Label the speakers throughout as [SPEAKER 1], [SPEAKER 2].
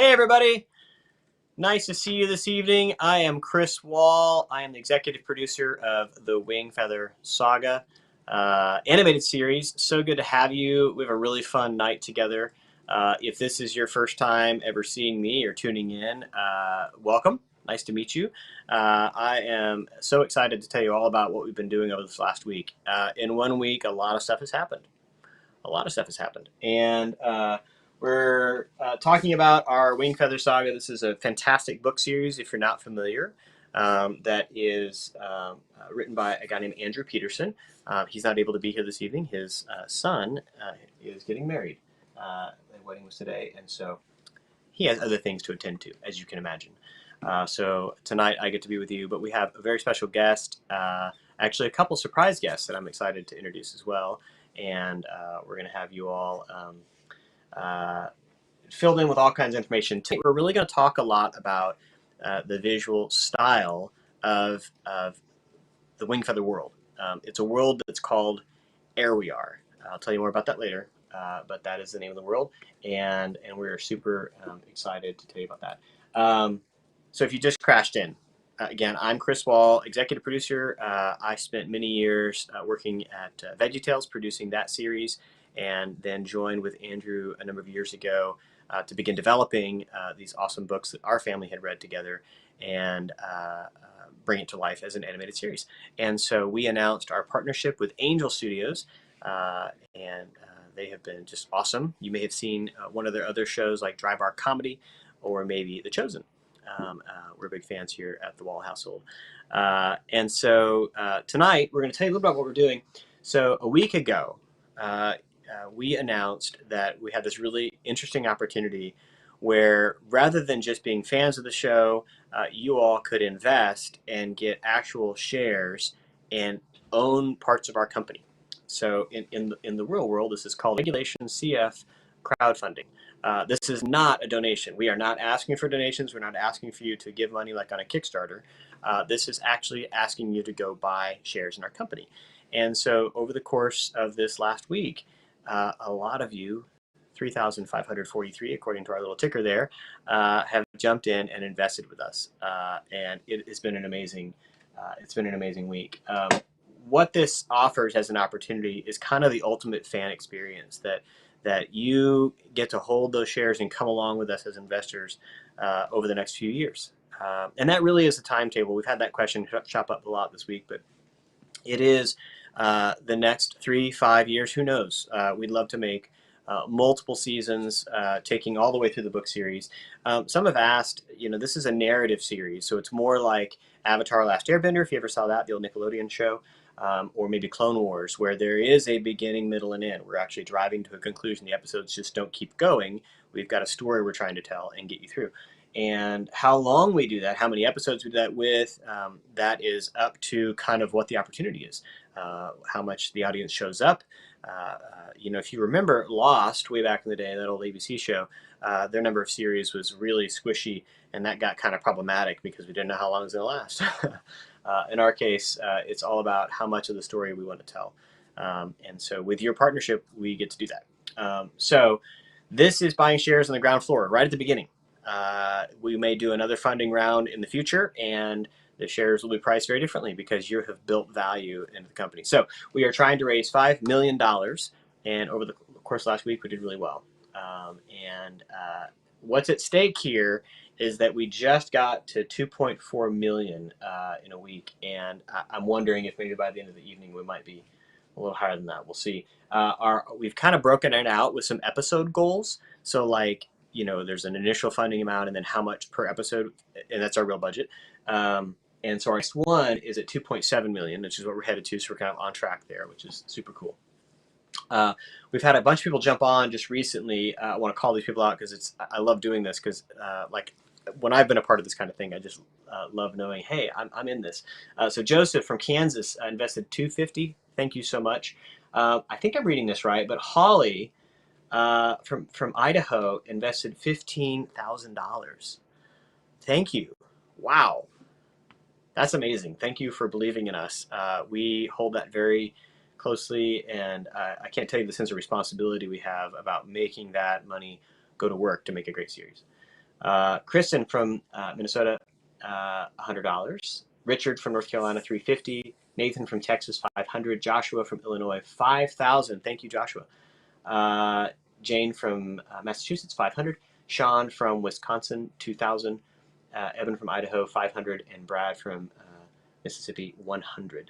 [SPEAKER 1] Hey everybody, nice to see you this evening. I am Chris Wall. I am the executive producer of the Wingfeather Saga animated series. So good to have you. We have a really fun night together. If this is your first time ever seeing me or tuning in, welcome. Nice to meet you. I am so excited to tell you all about what we've been doing over this last week. In 1 week, a lot of stuff has happened. A lot of stuff has happened. And we're talking about our Wingfeather Saga. This is a fantastic book series, if you're not familiar, that is written by a guy named Andrew Peterson. He's not able to be here this evening. His son is getting married. The wedding was today, and so he has other things to attend to, as you can imagine. So tonight I get to be with you, but we have a very special guest, actually a couple surprise guests that I'm excited to introduce as well. And we're going to have you all uh, filled in with all kinds of information. We're really going to talk a lot about the visual style of the Wingfeather world. It's a world that's called Air We Are. I'll tell you more about that later, but that is the name of the world, and we're super excited to tell you about that. So if you just crashed in, again, I'm Chris Wall, executive producer. I spent many years working at VeggieTales, producing that series, and then joined with Andrew a number of years ago to begin developing these awesome books that our family had read together and bring it to life as an animated series. And so we announced our partnership with Angel Studios, and they have been just awesome. You may have seen one of their other shows like Dry Bar Comedy or maybe The Chosen. We're big fans here at the Wall household. And so tonight we're going to tell you a little about what we're doing. So a week ago, we announced that we had this really interesting opportunity where rather than just being fans of the show, you all could invest and get actual shares and own parts of our company. So in the real world, this is called Regulation CF crowdfunding. This is not a donation. We are not asking for donations. We're not asking for you to give money like on a Kickstarter. This is actually asking you to go buy shares in our company. And so over the course of this last week, a lot of you, 3,543 according to our little ticker there, have jumped in and invested with us. And it has been an amazing, it's been an amazing week. What this offers as an opportunity is kind of the ultimate fan experience that you get to hold those shares and come along with us as investors over the next few years. And that really is the timetable. We've had that question chop up a lot this week, but it is the next 3-5 years. Who knows? We'd love to make multiple seasons, taking all the way through the book series. Some have asked, this is a narrative series, so it's more like Avatar: Last Airbender, if you ever saw that, the old Nickelodeon show. Or maybe Clone Wars, where there is a beginning, middle, and end. We're actually driving to a conclusion. The episodes just don't keep going. We've got a story we're trying to tell and get you through. And how long we do that, how many episodes we do that with, that is up to kind of what the opportunity is, how much the audience shows up. If you remember Lost way back in the day, that old ABC show, their number of series was really squishy, and that got kind of problematic because we didn't know how long it was going to last. In our case, it's all about how much of the story we want to tell. And so with your partnership, we get to do that. So this is buying shares on the ground floor, right at the beginning. We may do another funding round in the future, and the shares will be priced very differently because you have built value into the company. So we are trying to raise $5 million, and over the course of last week, we did really well. What's at stake here is that we just got to 2.4 million in a week, and I'm wondering if maybe by the end of the evening we might be a little higher than that. We'll see. We've kind of broken it out with some episode goals. So there's an initial funding amount and then how much per episode, and that's our real budget. And so our next one is at 2.7 million, which is what we're headed to. So we're kind of on track there, which is super cool. We've had a bunch of people jump on just recently. I want to call these people out because I love doing this because when I've been a part of this kind of thing, I just love knowing, hey, I'm in this. So Joseph from Kansas invested $250. Thank you so much. I think I'm reading this right, but Holly from Idaho invested $15,000. Thank you. Wow. That's amazing. Thank you for believing in us. We hold that very closely, and I can't tell you the sense of responsibility we have about making that money go to work to make a great series. Kristen from Minnesota, $100. Richard from North Carolina, $350. Nathan from Texas, $500. Joshua from Illinois, $5,000. Thank you, Joshua. Jane from Massachusetts, $500. Sean from Wisconsin, $2,000. Evan from Idaho, $500. And Brad from Mississippi, $100.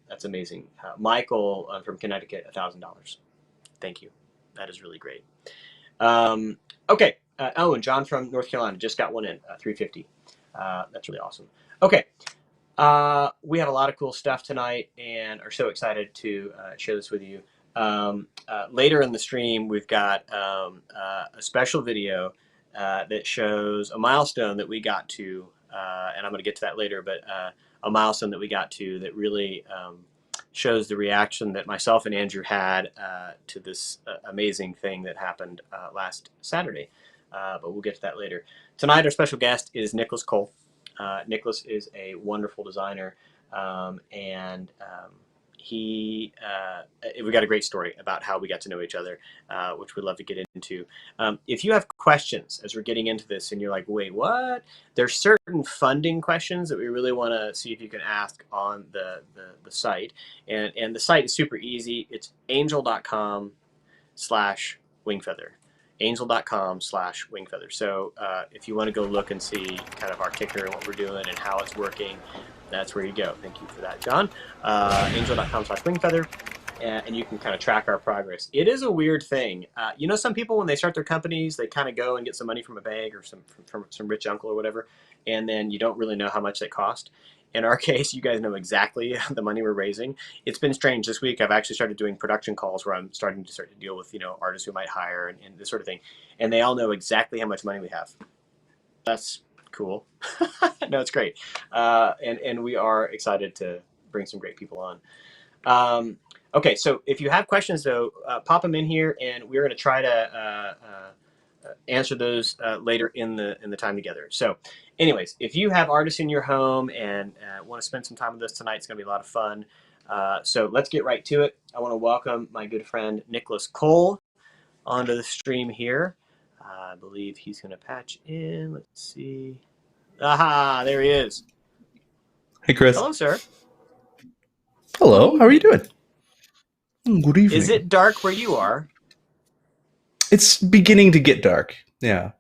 [SPEAKER 1] That's amazing. Michael from Connecticut, $1,000. Thank you. That is really great. Okay. Oh, and John from North Carolina just got one in, $350. That's really awesome. Okay. We have a lot of cool stuff tonight and are so excited to share this with you. Later in the stream, we've got a special video that shows a milestone that we got to, and I'm going to get to that later, but a milestone that we got to that really shows the reaction that myself and Andrew had to this amazing thing that happened last Saturday. But we'll get to that later. Tonight, our special guest is Nicholas Kole. Nicholas is a wonderful designer, and we got a great story about how we got to know each other, which we'd love to get into. If you have questions as we're getting into this and you're like, wait, what? There's certain funding questions that we really want to see if you can ask on the site. And the site is super easy. It's angel.com/wingfeather. angel.com/wingfeather. So if you want to go look and see kind of our ticker and what we're doing and how it's working, that's where you go. Thank you for that, John. Angel.com/wingfeather. And you can kind of track our progress. It is a weird thing. You know, some people, when they start their companies, they kind of go and get some money from a bank or from some rich uncle or whatever, and then you don't really know how much they cost. In our case, you guys know exactly the money we're raising. It's been strange. This week, I've actually started doing production calls where I'm starting to deal with, artists who might hire and this sort of thing. And they all know exactly how much money we have. That's cool. No, it's great. And we are excited to bring some great people on. Okay, so if you have questions, though, pop them in here, and we're going to try to answer those later in the time together. So anyways, if you have artists in your home and want to spend some time with us tonight, it's going to be a lot of fun. So let's get right to it. I want to welcome my good friend Nicholas Kole onto the stream here. I believe he's going to patch in. Let's see. Aha, there he is.
[SPEAKER 2] Hey, Chris.
[SPEAKER 1] Hello, sir.
[SPEAKER 2] Hello, how are you doing? Good evening.
[SPEAKER 1] Is it dark where you are?
[SPEAKER 2] It's beginning to get dark, yeah.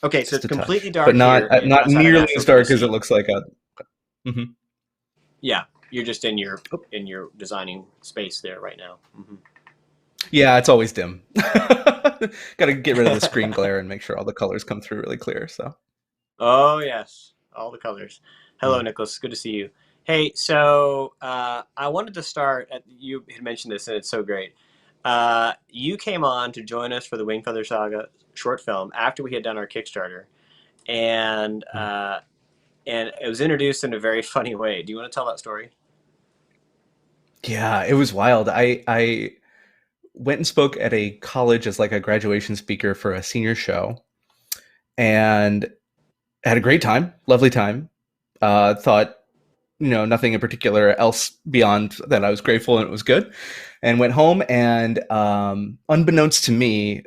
[SPEAKER 1] Okay, so it's completely dark,
[SPEAKER 2] but not
[SPEAKER 1] here
[SPEAKER 2] not nearly as dark as it looks like out. Mm-hmm.
[SPEAKER 1] Yeah, you're just in your designing space there right now. Mm-hmm.
[SPEAKER 2] Yeah, it's always dim. Got to get rid of the screen glare and make sure all the colors come through really clear. So.
[SPEAKER 1] Oh yes, all the colors. Hello, Nicholas. Good to see you. Hey, so I wanted to start. You had mentioned this, and it's so great. You came on to join us for the Wingfeather Saga short film after we had done our Kickstarter, and it was introduced in a very funny way. Do you want to tell that story?
[SPEAKER 2] Yeah, it was wild. I went and spoke at a college as like a graduation speaker for a senior show, and had a great time, lovely time. Thought, nothing in particular else beyond that. I was grateful and it was good, and went home. And unbeknownst to me,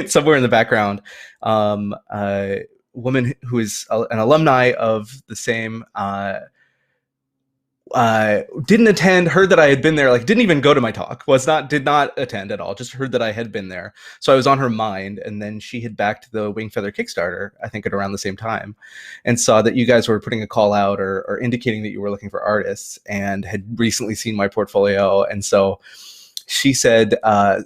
[SPEAKER 2] somewhere in the background, a woman who is an alumni of the same didn't attend, heard that I had been there, like didn't even go to my talk, did not attend at all, just heard that I had been there. So I was on her mind, and then she had backed the Wingfeather Kickstarter, I think at around the same time, and saw that you guys were putting a call out or indicating that you were looking for artists, and had recently seen my portfolio. And so she said, a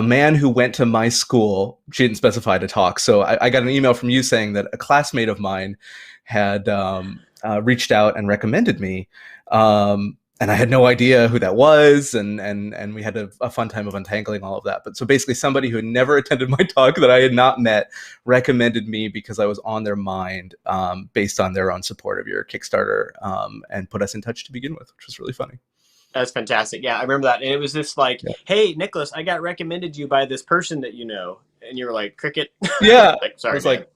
[SPEAKER 2] man who went to my school, she didn't specify to talk. So I got an email from you saying that a classmate of mine had reached out and recommended me. And I had no idea who that was, and we had a fun time of untangling all of that. But so basically somebody who had never attended my talk that I had not met recommended me because I was on their mind, based on their own support of your Kickstarter, and put us in touch to begin with, which was really funny.
[SPEAKER 1] That's fantastic. Yeah, I remember that. And it was this like, hey, Nicholas, I got recommended you by this person that you know. And you were like, Cricket.
[SPEAKER 2] Yeah.
[SPEAKER 1] Like, sorry,
[SPEAKER 2] I was like,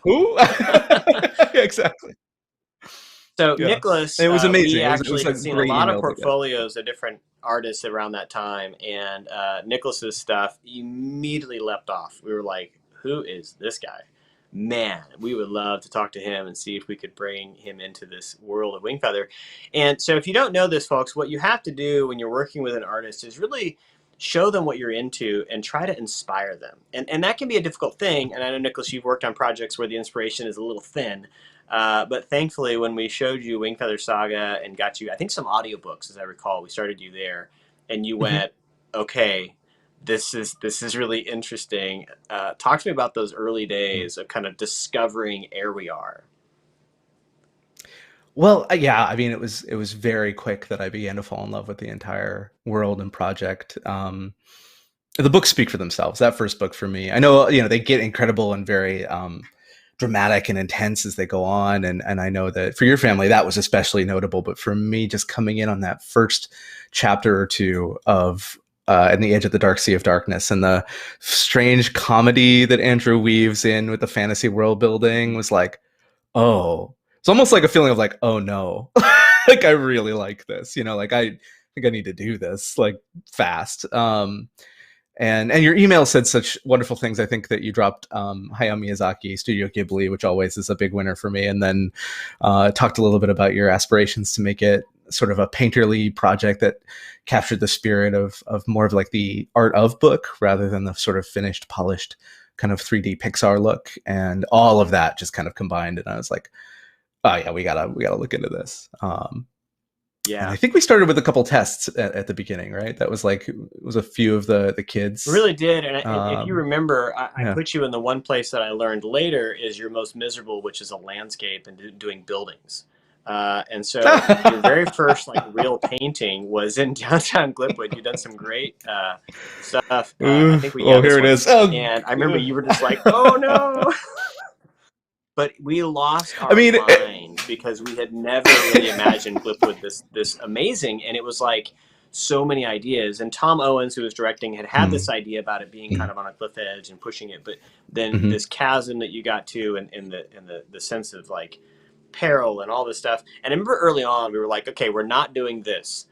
[SPEAKER 2] who? Yeah, exactly.
[SPEAKER 1] So yeah. Nicholas,
[SPEAKER 2] it was amazing.
[SPEAKER 1] We actually had seen a lot of portfolios of different artists around that time, and Nicholas's stuff immediately leapt off. We were like, "Who is this guy?" man, we would love to talk to him and see if we could bring him into this world of Wingfeather. And so, if you don't know this, folks, what you have to do when you're working with an artist is really show them what you're into and try to inspire them. And that can be a difficult thing. And I know, Nicholas, you've worked on projects where the inspiration is a little thin. But thankfully, when we showed you Wingfeather Saga and got you, I think, some audiobooks, as I recall, we started you there, and you
[SPEAKER 2] Mhm.
[SPEAKER 1] went, okay, this is really interesting. Talk to me about those early days of kind of discovering Air We Are.
[SPEAKER 2] Well, yeah, I mean, it was very quick that I began to fall in love with the entire world and project. The books speak for themselves. That first book for me, I know, they get incredible and very dramatic and intense as they go on, and I know that for your family that was especially notable. But for me, just coming in on that first chapter or two of "In the Edge of the Dark Sea of Darkness" and the strange comedy that Andrew weaves in with the fantasy world building was like, oh, it's almost like a feeling of like, oh no, like I really like this, like I think I need to do this like fast. And your email said such wonderful things. I think that you dropped Hayao Miyazaki, Studio Ghibli, which always is a big winner for me, and then talked a little bit about your aspirations to make it sort of a painterly project that captured the spirit of more of like the art of book rather than the sort of finished, polished kind of 3D Pixar look. And all of that just kind of combined, and I was like, oh yeah, we gotta look into this. And
[SPEAKER 1] Yeah,
[SPEAKER 2] I think we started with a couple tests at the beginning, right? That was like, it was a few of the kids.
[SPEAKER 1] really did. And if you
[SPEAKER 2] Um,
[SPEAKER 1] remember, I
[SPEAKER 2] yeah.
[SPEAKER 1] put you in the one place that I learned later is your most miserable, which is a landscape and doing buildings. And so your very first like real painting was in downtown Glipwood. You've done some great stuff. I think we, yeah,
[SPEAKER 2] Oh,
[SPEAKER 1] this
[SPEAKER 2] here it
[SPEAKER 1] one.
[SPEAKER 2] is. Oh,
[SPEAKER 1] And I remember you were just like, oh no. But we lost
[SPEAKER 2] I
[SPEAKER 1] our
[SPEAKER 2] mean,
[SPEAKER 1] mind because we had never really imagined Blipwood this amazing, and it was like so many ideas. And Tom Owens, who was directing, had this idea about it being kind of on a cliff edge and pushing it, but then
[SPEAKER 2] mm-hmm,
[SPEAKER 1] this chasm that you got to, and the sense of like peril and all this stuff. And I remember early on we were like, okay, we're not doing this.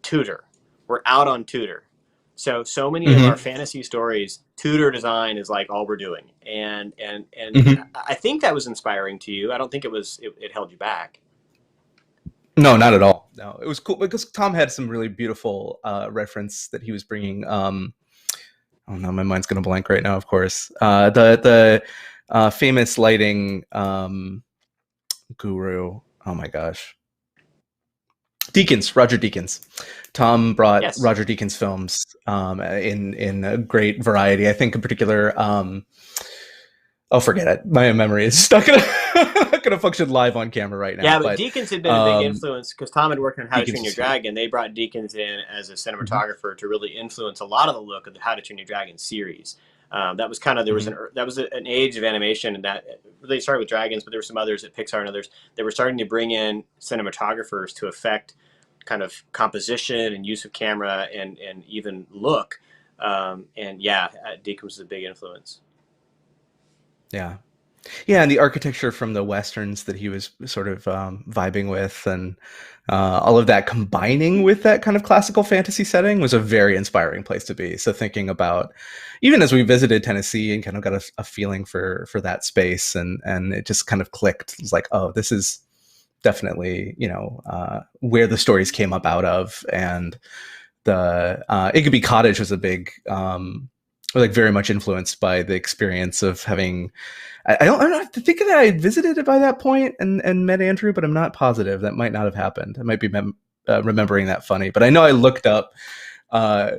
[SPEAKER 1] Tutor, we're out on tutor. So many of our
[SPEAKER 2] mm-hmm,
[SPEAKER 1] fantasy stories, tutor design is like all we're doing, and
[SPEAKER 2] mm-hmm.
[SPEAKER 1] I think that was inspiring to you. I don't think it held you back.
[SPEAKER 2] No, not at all. No, it was cool because Tom had some really beautiful reference that he was bringing. Oh no, my mind's gonna blank right now. Of course, the famous lighting guru. Oh my gosh, Roger Deakins. Tom brought
[SPEAKER 1] Yes.
[SPEAKER 2] Roger Deakins films in a great variety. I think in particular, oh, forget it. My memory is not gonna not gonna function live on camera right now.
[SPEAKER 1] Yeah, but
[SPEAKER 2] But
[SPEAKER 1] Deakins had been a big
[SPEAKER 2] um,
[SPEAKER 1] influence because Tom had worked on How to
[SPEAKER 2] Deakins
[SPEAKER 1] Train Your
[SPEAKER 2] was huge.
[SPEAKER 1] Dragon. They brought Deakins in as a
[SPEAKER 2] Mm-hmm,
[SPEAKER 1] cinematographer to really influence a lot of the look of the How to Train Your Dragon series. That was kind of there was
[SPEAKER 2] mm-hmm,
[SPEAKER 1] an age of animation, and that really started with dragons, but there were some others at Pixar and others. They were starting to bring in cinematographers to affect kind of composition and use of camera and even look. And yeah, Deakins was a big influence.
[SPEAKER 2] yeah. Yeah, and the architecture from the westerns that he was sort of vibing with, and all of that combining with that kind of classical fantasy setting was a very inspiring place to be. So thinking about, even as we visited Tennessee and kind of got a feeling for that space, and it just kind of clicked. It was like, oh, this is definitely where the stories came up out of. And the Igby Cottage was a big like very much influenced by the experience of having. I don't have to think that I had visited it by that point and met Andrew, but I'm not positive. That might not have happened. I might be remembering that funny, but I know I looked up uh,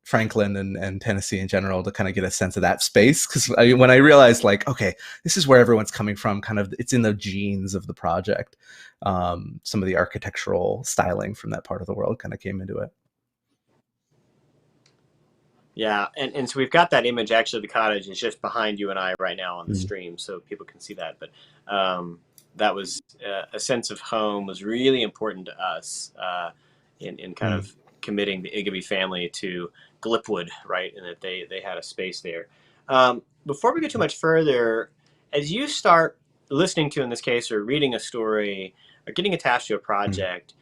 [SPEAKER 2] Franklin and Tennessee in general to kind of get a sense of that space, because when I realized like, okay, this is where everyone's coming from, kind of it's in the genes of the project. Some of the architectural styling from that part of the world kind of came into it.
[SPEAKER 1] Yeah, and so we've got that image. Actually, the cottage is just behind you and I right now on the
[SPEAKER 2] Mm.
[SPEAKER 1] stream, so people can see that. But that was a sense of home was really important to us in kind
[SPEAKER 2] Mm.
[SPEAKER 1] of committing the Igby family to Glipwood, right? And that they had a space there. Before we go too much further, as you start listening to, in this case, or reading a story or getting attached to a
[SPEAKER 2] Mm.
[SPEAKER 1] project,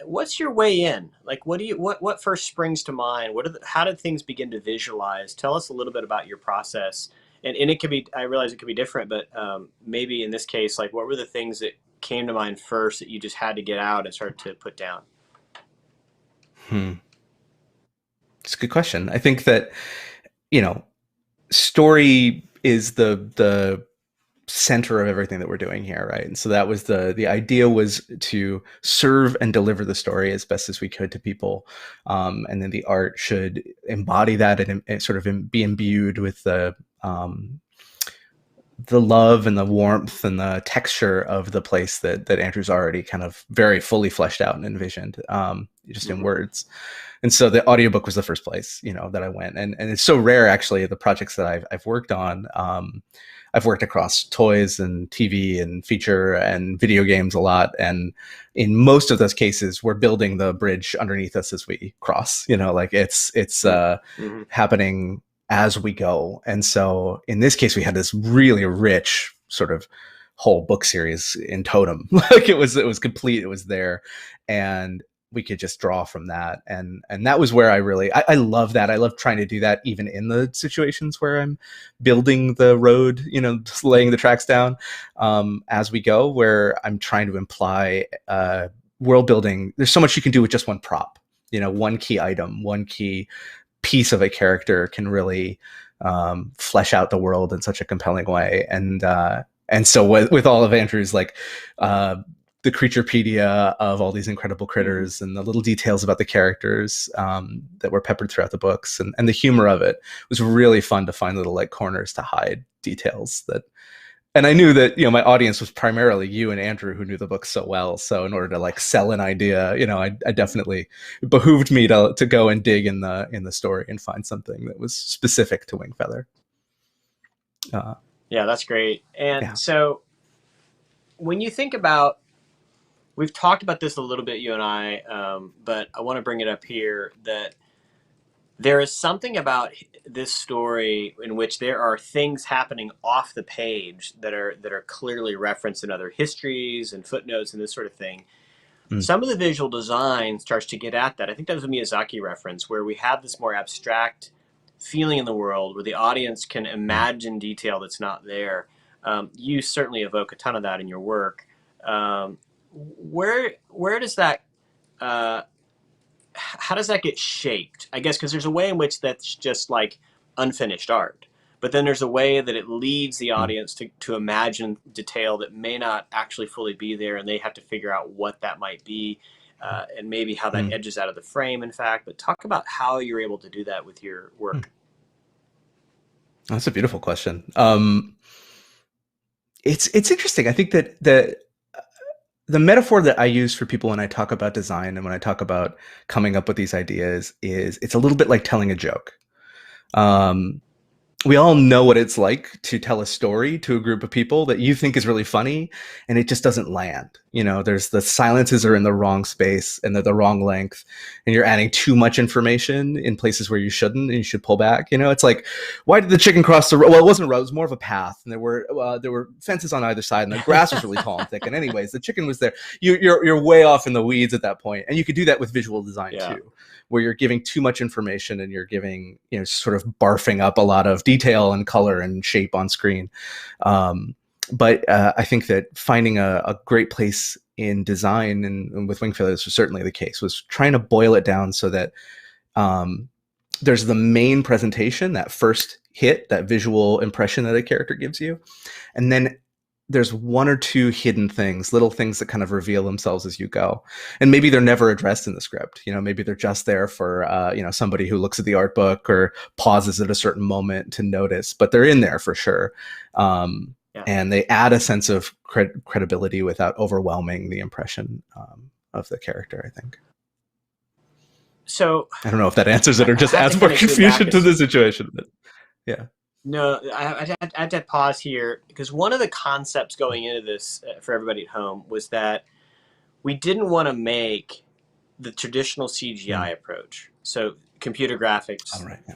[SPEAKER 1] what's your way in? Like, what first springs to mind? How did things begin to visualize? Tell us a little bit about your process. and it could be, I realize it could be different, but maybe in this case, like, what were the things that came to mind first that you just had to get out and start to put down?
[SPEAKER 2] Hmm. It's a good question. I think that, you know, story is the center of everything that we're doing here, right? And so that was the idea, was to serve and deliver the story as best as we could to people, and then the art should embody that and sort of be imbued with the love and the warmth and the texture of the place that Andrew's already kind of very fully fleshed out and envisioned, just in
[SPEAKER 1] Mm-hmm.
[SPEAKER 2] words. And so the audiobook was the first place, that I went. And it's so rare, actually, the projects that I've worked on. I've worked across toys and TV and feature and video games a lot. And in most of those cases, we're building the bridge underneath us as we cross, like it's
[SPEAKER 1] Mm-hmm.
[SPEAKER 2] happening as we go. And so in this case, we had this really rich sort of whole book series in totem. Like it was complete, it was there. And we could just draw from that. And that was where I love that. I love trying to do that even in the situations where I'm building the road, just laying the tracks down, as we go, where I'm trying to imply world building. There's so much you can do with just one prop, one key item, one key piece of a character can really flesh out the world in such a compelling way. And so with all of Andrew's, like, the creaturepedia of all these incredible critters, and the little details about the characters that were peppered throughout the books, and the humor of it was really fun to find little like corners to hide details that. And I knew that, my audience was primarily you and Andrew, who knew the book so well. So in order to like sell an idea, I definitely, it behooved me to go and dig in the story and find something that was specific to Wingfeather.
[SPEAKER 1] Yeah, that's great. And
[SPEAKER 2] Yeah.
[SPEAKER 1] so when you think about, we've talked about this a little bit, you and I, but I want to bring it up here that there is something about this story in which there are things happening off the page that are clearly referenced in other histories and footnotes and this sort of thing.
[SPEAKER 2] Mm.
[SPEAKER 1] Some of the visual design starts to get at that. I think that was a Miyazaki reference where we have this more abstract feeling in the world where the audience can
[SPEAKER 2] Mm.
[SPEAKER 1] imagine detail that's not there. You certainly evoke a ton of that in your work. Where does that uh, how does that get shaped? I guess because there's a way in which that's just like unfinished art, but then there's a way that it leads the
[SPEAKER 2] Mm.
[SPEAKER 1] audience to imagine detail that may not actually fully be there, and they have to figure out what that might be, and maybe how that
[SPEAKER 2] Mm.
[SPEAKER 1] edges out of the frame, in fact. But talk about how you're able to do that with your
[SPEAKER 2] Mm.
[SPEAKER 1] work.
[SPEAKER 2] That's a beautiful question. It's interesting. I think that the metaphor that I use for people when I talk about design and when I talk about coming up with these ideas is it's a little bit like telling a joke. Um, we all know what it's like to tell a story to a group of people that you think is really funny, and it just doesn't land. There's the silences are in the wrong space and they're the wrong length, and you're adding too much information in places where you shouldn't, and you should pull back. It's like, why did the chicken cross the road? Well, it wasn't a road, it was more of a path, and there were fences on either side, and the grass was really tall and thick. And anyways, the chicken was there. You're way off in the weeds at that point, and you could do that with visual design
[SPEAKER 1] Yeah.
[SPEAKER 2] too, where you're giving too much information and you're giving, sort of barfing up a lot of detail and color and shape on screen. But I think that finding a great place in design, and with Wingfeather, this was certainly the case, was trying to boil it down so that there's the main presentation, that first hit, that visual impression that a character gives you. And then there's one or two hidden things, little things that kind of reveal themselves as you go. And maybe they're never addressed in the script. Maybe they're just there for, somebody who looks at the art book or pauses at a certain moment to notice, but they're in there for sure.
[SPEAKER 1] Yeah.
[SPEAKER 2] And they add a sense of credibility without overwhelming the impression of the character, I think.
[SPEAKER 1] So
[SPEAKER 2] I don't know if that answers it or just
[SPEAKER 1] I have
[SPEAKER 2] adds
[SPEAKER 1] to
[SPEAKER 2] more
[SPEAKER 1] kind of zoom
[SPEAKER 2] confusion
[SPEAKER 1] back
[SPEAKER 2] to the situation. But yeah.
[SPEAKER 1] No, I had to pause here because one of the concepts going into this for everybody at home was that we didn't want to make the traditional CGI approach. So computer graphics,
[SPEAKER 2] All right. Yeah.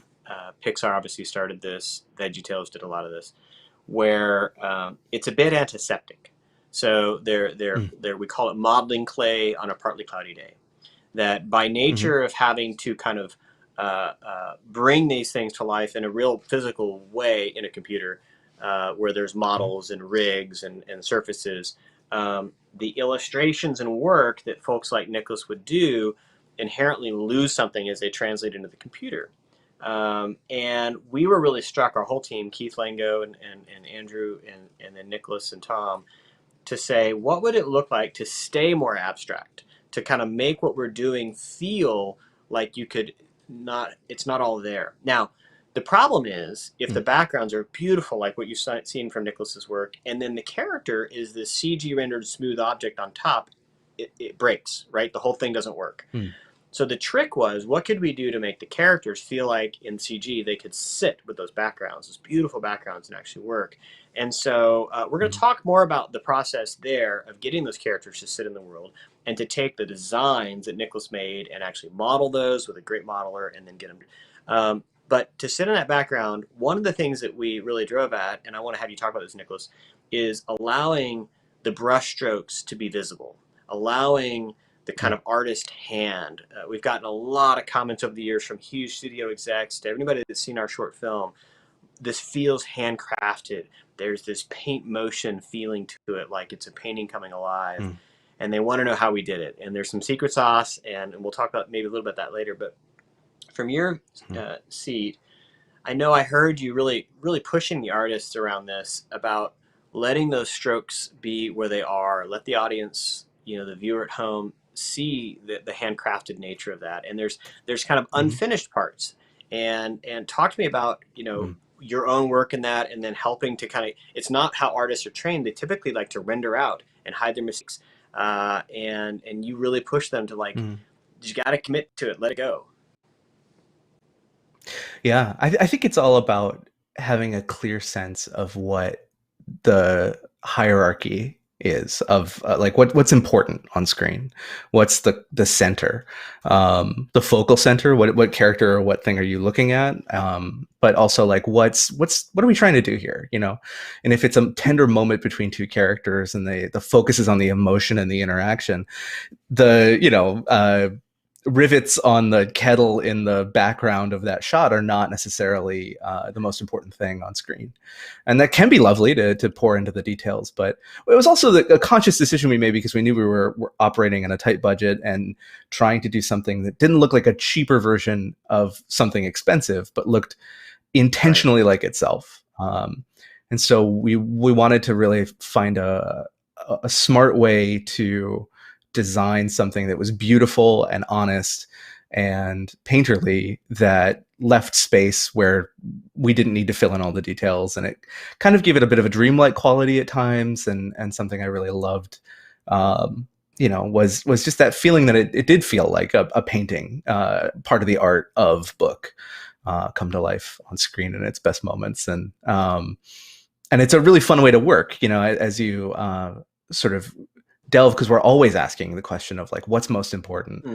[SPEAKER 1] Pixar obviously started this. VeggieTales did a lot of this, where it's a bit antiseptic. So we call it modeling clay on a partly cloudy day. That by nature of having to kind of bring these things to life in a real physical way in a computer, where there's models and rigs and surfaces. The illustrations and work that folks like Nicholas would do inherently lose something as they translate into the computer. And we were really struck, our whole team, Keith Lango and Andrew and then Nicholas and Tom, to say, what would it look like to stay more abstract, to kind of make what we're doing feel like you could not, it's not all there. Now, the problem is if the backgrounds are beautiful, like what you've seen from Nicholas's work, and then the character is this CG rendered smooth object on top, it breaks, right? The whole thing doesn't work. So the trick was, what could we do to make the characters feel like in CG they could sit with those backgrounds, those beautiful backgrounds, and actually work? And so we're going to talk more about the process there of getting those characters to sit in the world and to take the designs that Nicholas made and actually model those with a great modeler and then get them. But to sit in that background, one of the things that we really drove at, and I want to have you talk about this, Nicholas, is allowing the brush strokes to be visible, allowing the kind of artist hand. We've gotten a lot of comments over the years from huge studio execs to everybody that's seen our short film. This feels handcrafted. There's this paint motion feeling to it, like it's a painting coming alive. And they want to know how we did it. And there's some secret sauce, and we'll talk about maybe a little bit that later. But from your seat, I know I heard you really, really pushing the artists around this about letting those strokes be where they are, let the audience, the viewer at home, see the handcrafted nature of that. And there's kind of unfinished parts. And talk to me about your own work in that, and then helping to kind of, it's not how artists are trained. They typically like to render out and hide their mistakes, and you really push them to like, you got to commit to it, let it go.
[SPEAKER 2] Yeah, I think it's all about having a clear sense of what the hierarchy is of like what's important on screen, what's the center, the focal center, what character or what thing are you looking at, but also like what are we trying to do here, and if it's a tender moment between two characters and the focus is on the emotion and the interaction, the rivets on the kettle in the background of that shot are not necessarily the most important thing on screen. And that can be lovely to pour into the details, but it was also a conscious decision we made because we knew we were operating on a tight budget and trying to do something that didn't look like a cheaper version of something expensive, but looked intentionally like itself. And so we wanted to really find a smart way to design something that was beautiful and honest and painterly, that left space where we didn't need to fill in all the details, and it kind of gave it a bit of a dreamlike quality at times, and something I really loved was just that feeling that it did feel like a painting, part of the art of book, come to life on screen in its best moments. And it's a really fun way to work, as you sort of delve, because we're always asking the question of like, what's most important,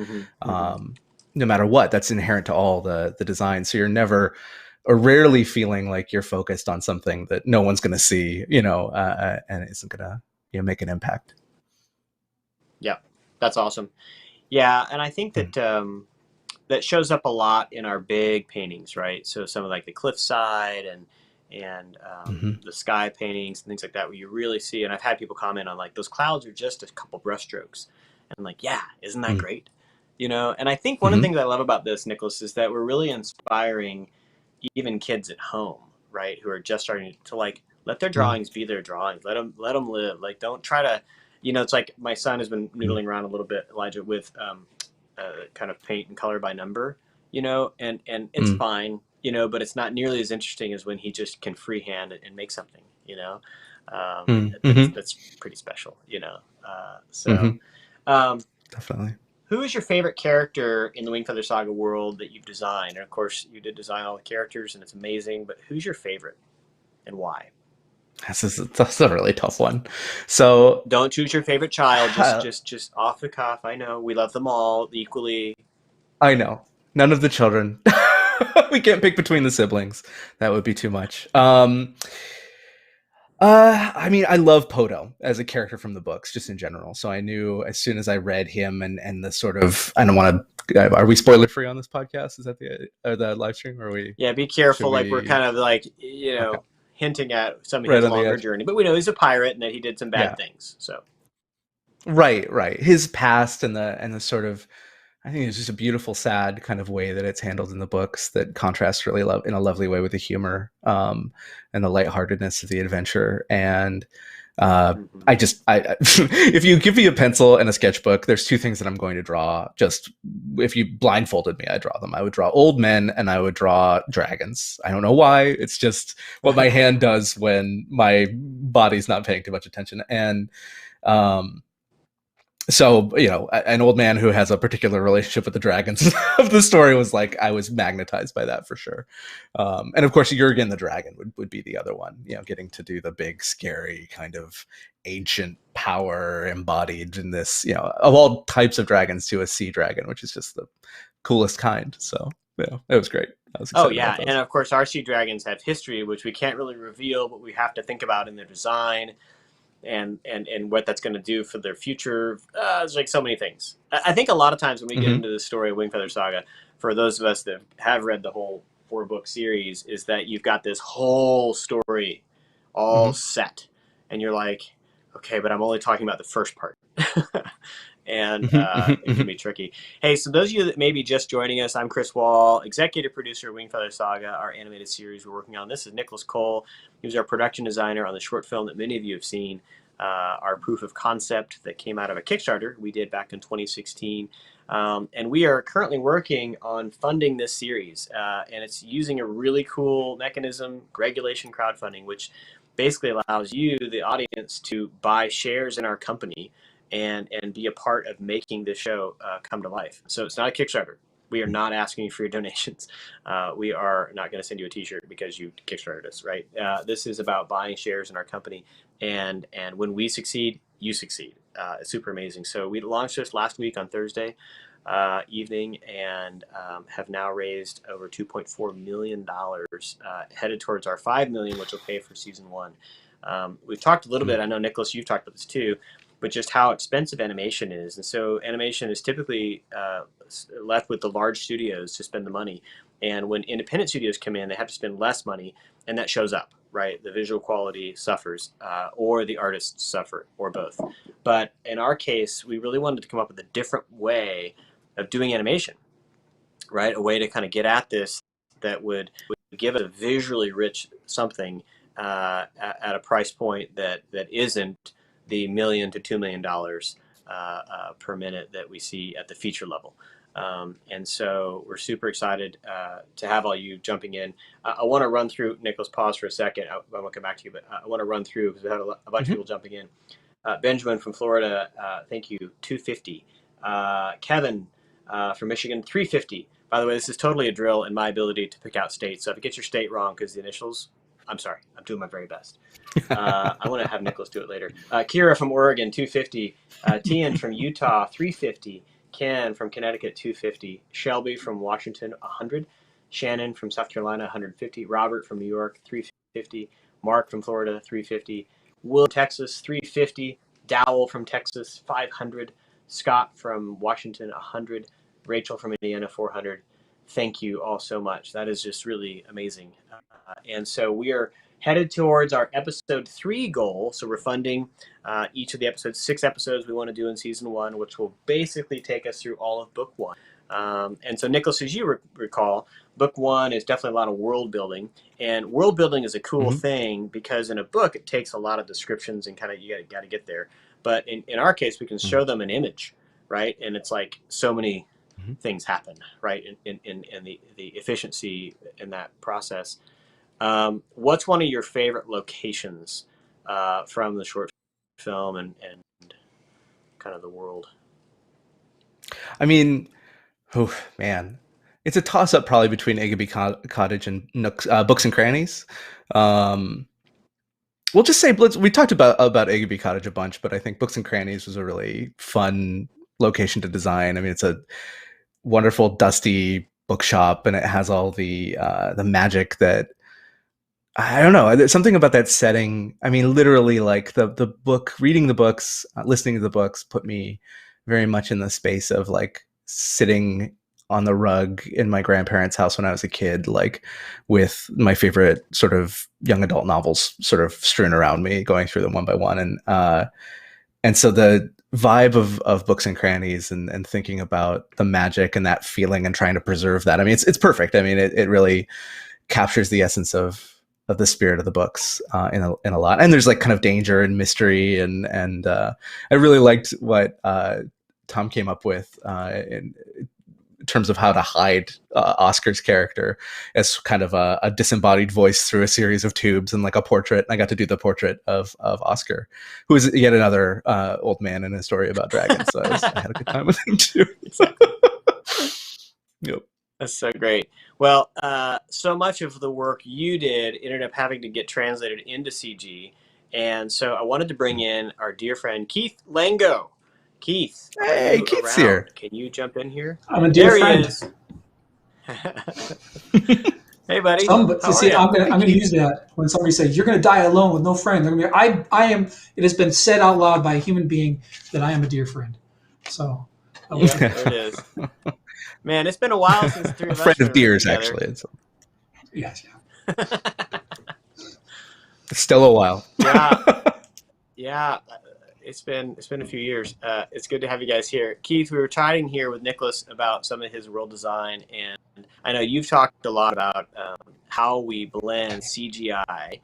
[SPEAKER 2] no matter what. That's inherent to all the design. So you're never or rarely feeling like you're focused on something that no one's going to see, and isn't going to make an impact.
[SPEAKER 1] Yeah, that's awesome. Yeah, and I think that that shows up a lot in our big paintings, right? So some of like the cliffside and the sky paintings and things like that, where you really see, and I've had people comment on like, those clouds are just a couple brushstrokes, and like, yeah, isn't that great? And I think one of the things I love about this, Nicholas, is that we're really inspiring even kids at home, right, who are just starting to like, let their drawings be their drawings, let them live. Like, don't try to, it's like my son has been noodling around a little bit, Elijah, with kind of paint and color by number, and it's fine, but it's not nearly as interesting as when he just can freehand and make something, that's pretty special,
[SPEAKER 2] Definitely.
[SPEAKER 1] Who is your favorite character in the Wingfeather Saga world that you've designed? And of course, you did design all the characters, and it's amazing. But who's your favorite, and why?
[SPEAKER 2] That's a really tough one. So
[SPEAKER 1] don't choose your favorite child. Just off the cuff. I know we love them all equally.
[SPEAKER 2] I know, none of the children. We can't pick between the siblings. That would be too much. I mean, I love Poto as a character from the books, just in general. So I knew as soon as I read him and the sort of, I don't want to. Are we spoiler free on this podcast? Is that the live stream? Or are we?
[SPEAKER 1] Yeah, be
[SPEAKER 2] Should
[SPEAKER 1] careful. Like we're
[SPEAKER 2] we?
[SPEAKER 1] kind of like
[SPEAKER 2] Okay,
[SPEAKER 1] hinting at some of
[SPEAKER 2] right
[SPEAKER 1] his
[SPEAKER 2] on the
[SPEAKER 1] longer
[SPEAKER 2] edge.
[SPEAKER 1] journey, but we know he's a pirate and that he did some bad
[SPEAKER 2] Yeah,
[SPEAKER 1] things. So
[SPEAKER 2] right. His past and the sort of, I think it's just a beautiful, sad kind of way that it's handled in the books that contrasts really in a lovely way with the humor and the lightheartedness of the adventure. And
[SPEAKER 1] mhm.
[SPEAKER 2] if you give me a pencil and a sketchbook, there's two things that I'm going to draw. Just if you blindfolded me, I'd draw them. I would draw old men and I would draw dragons. I don't know why. It's just what my hand does when my body's not paying too much attention. And um, so an old man who has a particular relationship with the dragons of the story was like, I was magnetized by that for sure. And of course Jurgen the dragon would be the other one, getting to do the big scary kind of ancient power embodied in this, of all types of dragons, to a sea dragon, which is just the coolest kind. So it was great. I was
[SPEAKER 1] Oh
[SPEAKER 2] excited about
[SPEAKER 1] yeah, and
[SPEAKER 2] those.
[SPEAKER 1] of course our sea dragons have history, which we can't really reveal, but we have to think about in their design and what that's going to do for their future. There's like so many things. I think a lot of times when we get
[SPEAKER 2] Mm-hmm.
[SPEAKER 1] into the story of Wingfeather Saga, for those of us that have read the whole 4-book series, is that you've got this whole story all
[SPEAKER 2] Mm-hmm.
[SPEAKER 1] set, and you're like, okay, but I'm only talking about the first part. And it can
[SPEAKER 2] Mm-hmm.
[SPEAKER 1] be tricky. Hey, so those of you that may be just joining us, I'm Chris Wall, executive producer of Wingfeather Saga, our animated series we're working on. This is Nicholas Kole. He was our production designer on the short film that many of you have seen, our proof of concept that came out of a Kickstarter we did back in 2016. And we are currently working on funding this series, and it's using a really cool mechanism, regulation crowdfunding, which basically allows you, the audience, to buy shares in our company and be a part of making this show come to life. So it's not a Kickstarter. We are not asking you for your donations. We are not going to send you a T-shirt because you Kickstarted us, right? This is about buying shares in our company, and when we succeed, you succeed. It's super amazing. So we launched this last week on Thursday evening and have now raised over $2.4 million, headed towards our $5 million, which will pay for season one. We've talked a little bit. I know Nicholas, you've talked about this too, but just how expensive animation is. And so animation is typically left with the large studios to spend the money. And when independent studios come in, they have to spend less money, and that shows up, right? The visual quality suffers, or the artists suffer, or both. But in our case, we really wanted to come up with a different way of doing animation, right? A way to kind of get at this that would give it a visually rich something at a price point that isn't the $1 million to $2 million per minute that we see at the feature level. And so we're super excited to have all you jumping in. I want to run through, Nicholas, pause for a second. I want to come back to you, but I want to run through because we had a bunch of
[SPEAKER 2] Mm-hmm.
[SPEAKER 1] people jumping in. Benjamin from Florida, thank you, 250. Kevin from Michigan, 350. By the way, this is totally a drill in my ability to pick out states. So if you get your state wrong because the initials, I'm sorry. I'm doing my very best. I want to have Nicholas do it later. Kira from Oregon, 250. Tian from Utah, 350. Ken from Connecticut, 250. Shelby from Washington, 100. Shannon from South Carolina, 150. Robert from New York, 350. Mark from Florida, 350. Will, Texas, 350. Dowell from Texas, 500. Scott from Washington, 100. Rachel from Indiana, 400. Thank you all so much. That is just really amazing. And so we are headed towards our episode 3 goal. So we're funding each of the episodes, 6 episodes we want to do in season 1, which will basically take us through all of book 1. And so, Nicholas, as you recall, book 1 is definitely a lot of world building. And world building is a cool
[SPEAKER 2] Mm-hmm.
[SPEAKER 1] thing because in a book, it takes a lot of descriptions and kind of you got to get there. But in our case, we can show them an image, right? And it's like so many
[SPEAKER 2] Mm-hmm.
[SPEAKER 1] things happen, right? In the efficiency in that process. What's one of your favorite locations from the short film and kind of the world?
[SPEAKER 2] I mean, oh man, it's a toss up probably between Agaby Cottage and Books and Crannies. Um, we'll just say we talked about Agaby Cottage a bunch, but I think Books and Crannies was a really fun location to design. I mean, it's a wonderful dusty bookshop, and it has all the magic that I don't know. There's something about that setting. I mean, literally, like the book, reading the books, listening to the books, put me very much in the space of like sitting on the rug in my grandparents' house when I was a kid, like with my favorite sort of young adult novels sort of strewn around me, going through them one by one, and so the vibe of books and crannies and thinking about the magic and that feeling and trying to preserve that. I mean, it's perfect. I mean, it really captures the essence of the spirit of the books in a lot. And there's like kind of danger and mystery and I really liked what Tom came up with in terms of how to hide Oscar's character as kind of a disembodied voice through a series of tubes and like a portrait. I got to do the portrait of Oscar, who is yet another old man in a story about dragons. So I had a good time with him too.
[SPEAKER 1] Exactly.
[SPEAKER 2] Yep.
[SPEAKER 1] That's so great. Well, so much of the work you did ended up having to get translated into CG. And so I wanted to bring in our dear friend, Keith Lango. Keith,
[SPEAKER 2] Hey, Keith's
[SPEAKER 1] around?
[SPEAKER 2] here.
[SPEAKER 1] Can you jump in here?
[SPEAKER 3] I'm a dear
[SPEAKER 1] there
[SPEAKER 3] friend.
[SPEAKER 1] He is. Hey, buddy.
[SPEAKER 3] See, I'm gonna use that when somebody says you're gonna die alone with no friends. I am. It has been said out loud by a human being that I am a dear friend. So,
[SPEAKER 1] yeah, there it is. Man, it's been a while since the three of us.
[SPEAKER 2] A friend of deers, actually.
[SPEAKER 3] Yes.
[SPEAKER 2] It's still a while.
[SPEAKER 1] Yeah. It's been a few years. It's good to have you guys here. Keith, we were chatting here with Nicholas about some of his world design, and I know you've talked a lot about how we blend CGI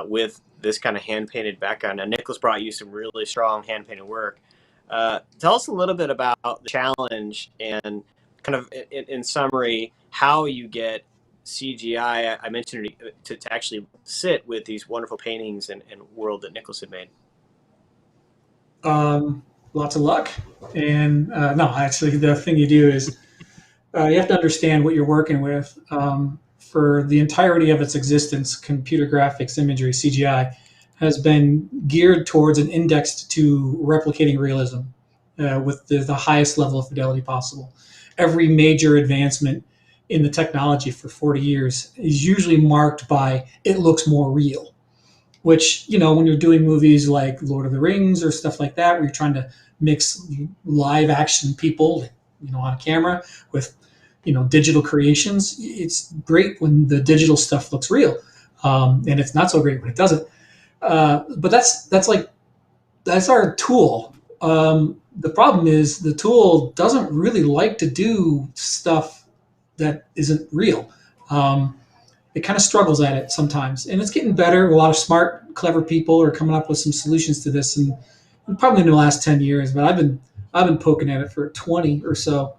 [SPEAKER 1] with this kind of hand-painted background. Now, Nicholas brought you some really strong hand-painted work. Tell us a little bit about the challenge and kind of in summary, how you get CGI, I mentioned it, to actually sit with these wonderful paintings and world that Nicholas had made.
[SPEAKER 3] Lots of luck. And no, actually, the thing you do is you have to understand what you're working with. For the entirety of its existence, computer graphics, imagery, CGI, has been geared towards and indexed to replicating realism with the highest level of fidelity possible. Every major advancement in the technology for 40 years is usually marked by it looks more real. Which, when you're doing movies like Lord of the Rings or stuff like that, where you're trying to mix live action people, on camera with, digital creations, it's great when the digital stuff looks real. And it's not so great when it doesn't. But that's our tool. The problem is the tool doesn't really like to do stuff that isn't real. It kind of struggles at it sometimes, and it's getting better. A lot of smart, clever people are coming up with some solutions to this, and probably in the last 10 years. But I've been poking at it for 20 or so.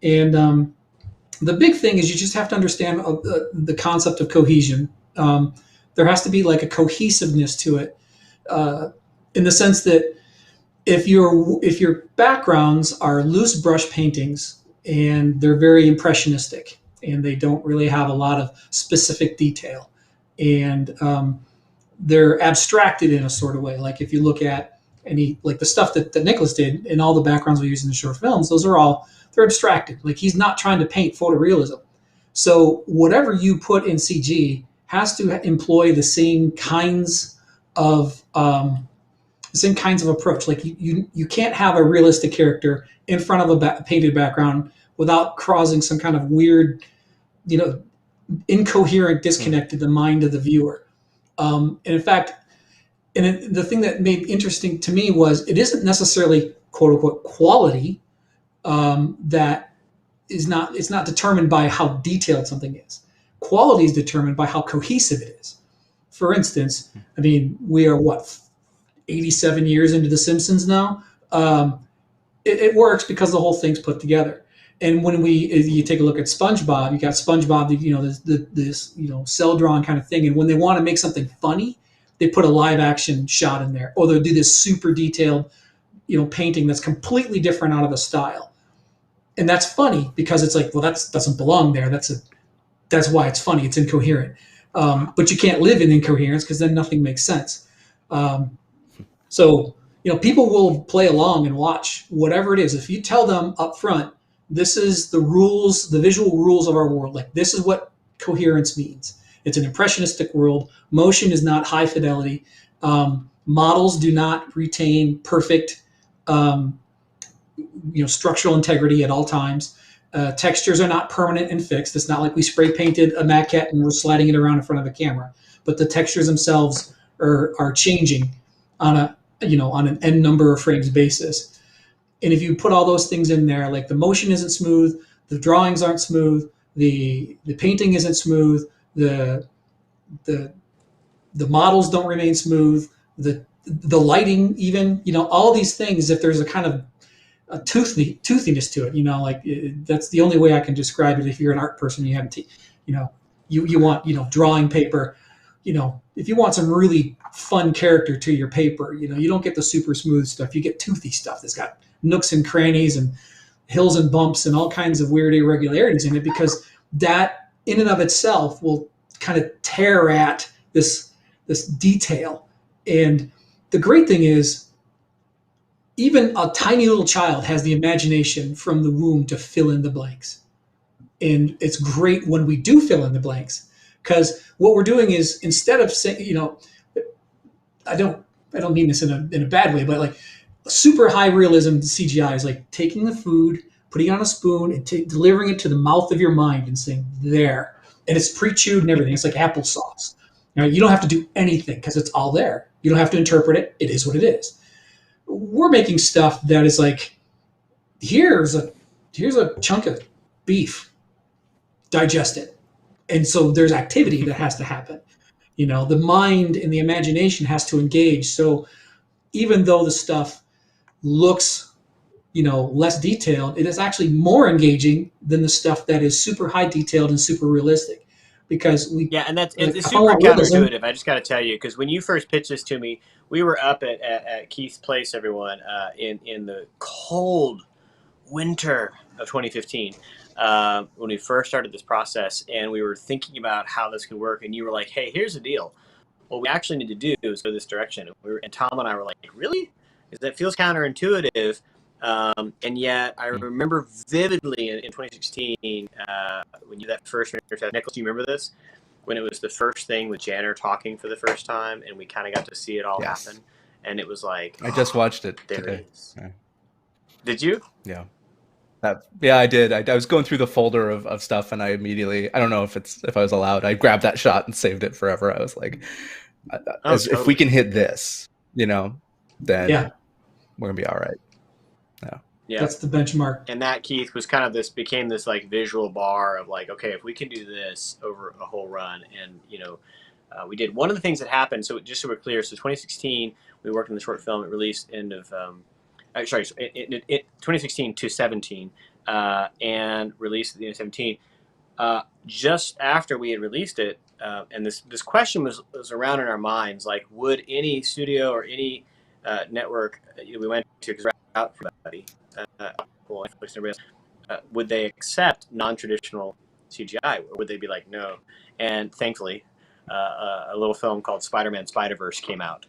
[SPEAKER 3] And the big thing is you just have to understand the concept of cohesion. There has to be like a cohesiveness to it, in the sense that if your backgrounds are loose brush paintings and they're very impressionistic, and they don't really have a lot of specific detail, and they're abstracted in a sort of way. Like if you look at like the stuff that Nicholas did and all the backgrounds we use in the short films, they're abstracted. Like he's not trying to paint photorealism. So whatever you put in CG has to employ the same kinds of approach. Like you can't have a realistic character in front of a painted background without causing some kind of weird, incoherent disconnect in the mind of the viewer. And in fact, the thing that made interesting to me was it isn't necessarily quote unquote quality that is not. It's not determined by how detailed something is. Quality is determined by how cohesive it is. For instance, we are 87 years into The Simpsons now. It works because the whole thing's put together. And when you take a look at SpongeBob, you got SpongeBob, this cell drawing kind of thing. And when they want to make something funny, they put a live action shot in there, or they'll do this super detailed, painting that's completely different out of the style. And that's funny because it's like, well, that doesn't belong there. That's why it's funny. It's incoherent. But you can't live in incoherence because then nothing makes sense. So people will play along and watch whatever it is. If you tell them up front, this is the rules, the visual rules of our world. Like this is what coherence means. It's an impressionistic world. Motion is not high fidelity. Models do not retain perfect structural integrity at all times. Textures are not permanent and fixed. It's not like we spray painted a maquette and we're sliding it around in front of a camera, but the textures themselves are changing on on an n number of frames basis. And if you put all those things in there, like the motion isn't smooth, the drawings aren't smooth, the painting isn't smooth, the models don't remain smooth, the lighting, even, all these things, if there's a kind of a toothiness to it, that's the only way I can describe it. If you're an art person, you have you want, drawing paper, if you want some really fun character to your paper, you don't get the super smooth stuff. You get toothy stuff that's got nooks and crannies and hills and bumps and all kinds of weird irregularities in it, because that in and of itself will kind of tear at this detail. And the great thing is, even a tiny little child has the imagination from the womb to fill in the blanks. And it's great when we do fill in the blanks, because what we're doing is, instead of saying, I don't mean this in a bad way, but like super high realism CGI is like taking the food, putting it on a spoon, and delivering it to the mouth of your mind and saying, there. And it's pre-chewed and everything. It's like applesauce. You don't have to do anything because it's all there. You don't have to interpret it. It is what it is. We're making stuff that is like, here's a chunk of beef, digest it. And so there's activity that has to happen. The mind and the imagination has to engage. So even though the stuff looks, less detailed, it is actually more engaging than the stuff that is super high detailed and super realistic. Because
[SPEAKER 1] and it's super counterintuitive. I just got to tell you, because when you first pitched this to me, we were up at Keith's place, everyone, in the cold winter of 2015, when we first started this process, and we were thinking about how this could work. And you were like, "Hey, here's the deal. What we actually need to do is go this direction." And Tom and I were like, "Really?" Because that feels counterintuitive. And yet, I remember vividly in 2016 when you that first interview. Nicholas, do you remember this? When it was the first thing with Janner talking for the first time, and we kind of got to see it all happen, and it was like,
[SPEAKER 2] I just watched it
[SPEAKER 1] there
[SPEAKER 2] today.
[SPEAKER 1] It is. Yeah. Did you?
[SPEAKER 2] Yeah. Yeah, I did. I was going through the folder of stuff, and I immediately, I don't know if I was allowed, I grabbed that shot and saved it forever. I was like, totally. If we can hit this, then we're gonna be all right.
[SPEAKER 3] Yeah, that's the benchmark.
[SPEAKER 1] And that, Keith, was kind of became this like visual bar of like, okay, if we can do this over a whole run, and we did. One of the things that happened, so just so we're clear, so 2016 we worked on the short film. It released end of 2016 to 17, and released at the end of 17. Just after we had released it, and this question was around in our minds, like, would any studio or any network we went to, because we're out for everybody, would they accept non-traditional CGI, or would they be like, no? And thankfully, a little film called Spider-Man Spider-Verse came out,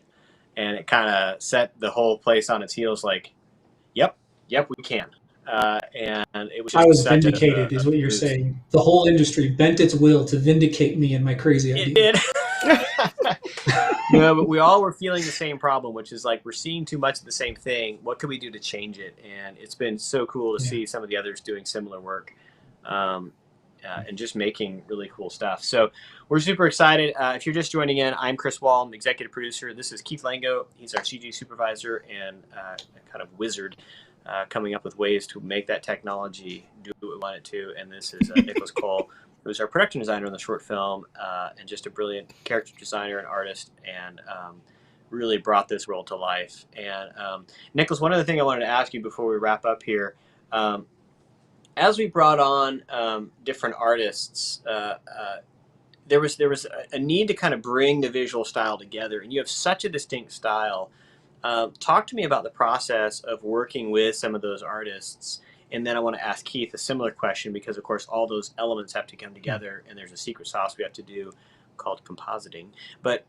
[SPEAKER 1] and it kind of set the whole place on its heels. Like, yep, we can. And it was.
[SPEAKER 3] I was vindicated, is what you're saying. The whole industry bent its will to vindicate me and my crazy idea.
[SPEAKER 1] It did. No, but we all were feeling the same problem, which is like, we're seeing too much of the same thing. What can we do to change it? And it's been so cool to see some of the others doing similar work, and just making really cool stuff. So we're super excited. If you're just joining in, I'm Chris Wall, I'm executive producer. This is Keith Lango. He's our CG supervisor and kind of wizard, coming up with ways to make that technology do what we want it to. And this is Nicholas Kole, who's our production designer on the short film, and just a brilliant character designer and artist, and really brought this world to life. And Nicholas, one other thing I wanted to ask you before we wrap up here, as we brought on different artists, there was a need to kind of bring the visual style together, and you have such a distinct style. Talk to me about the process of working with some of those artists. And then I want to ask Keith a similar question, because, of course, all those elements have to come together, and there's a secret sauce we have to do called compositing. But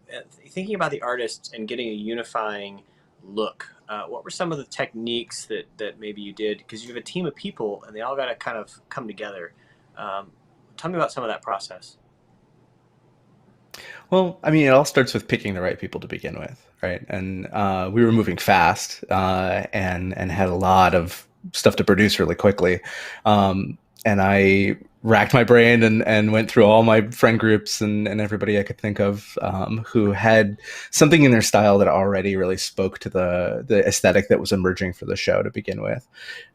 [SPEAKER 1] thinking about the artists and getting a unifying look, what were some of the techniques that maybe you did? Because you have a team of people, and they all got to kind of come together. Tell me about some of that process.
[SPEAKER 2] Well, I mean, it all starts with picking the right people to begin with, right? And we were moving fast and had a lot of stuff to produce really quickly. And I racked my brain and went through all my friend groups and everybody I could think of who had something in their style that already really spoke to the aesthetic that was emerging for the show to begin with.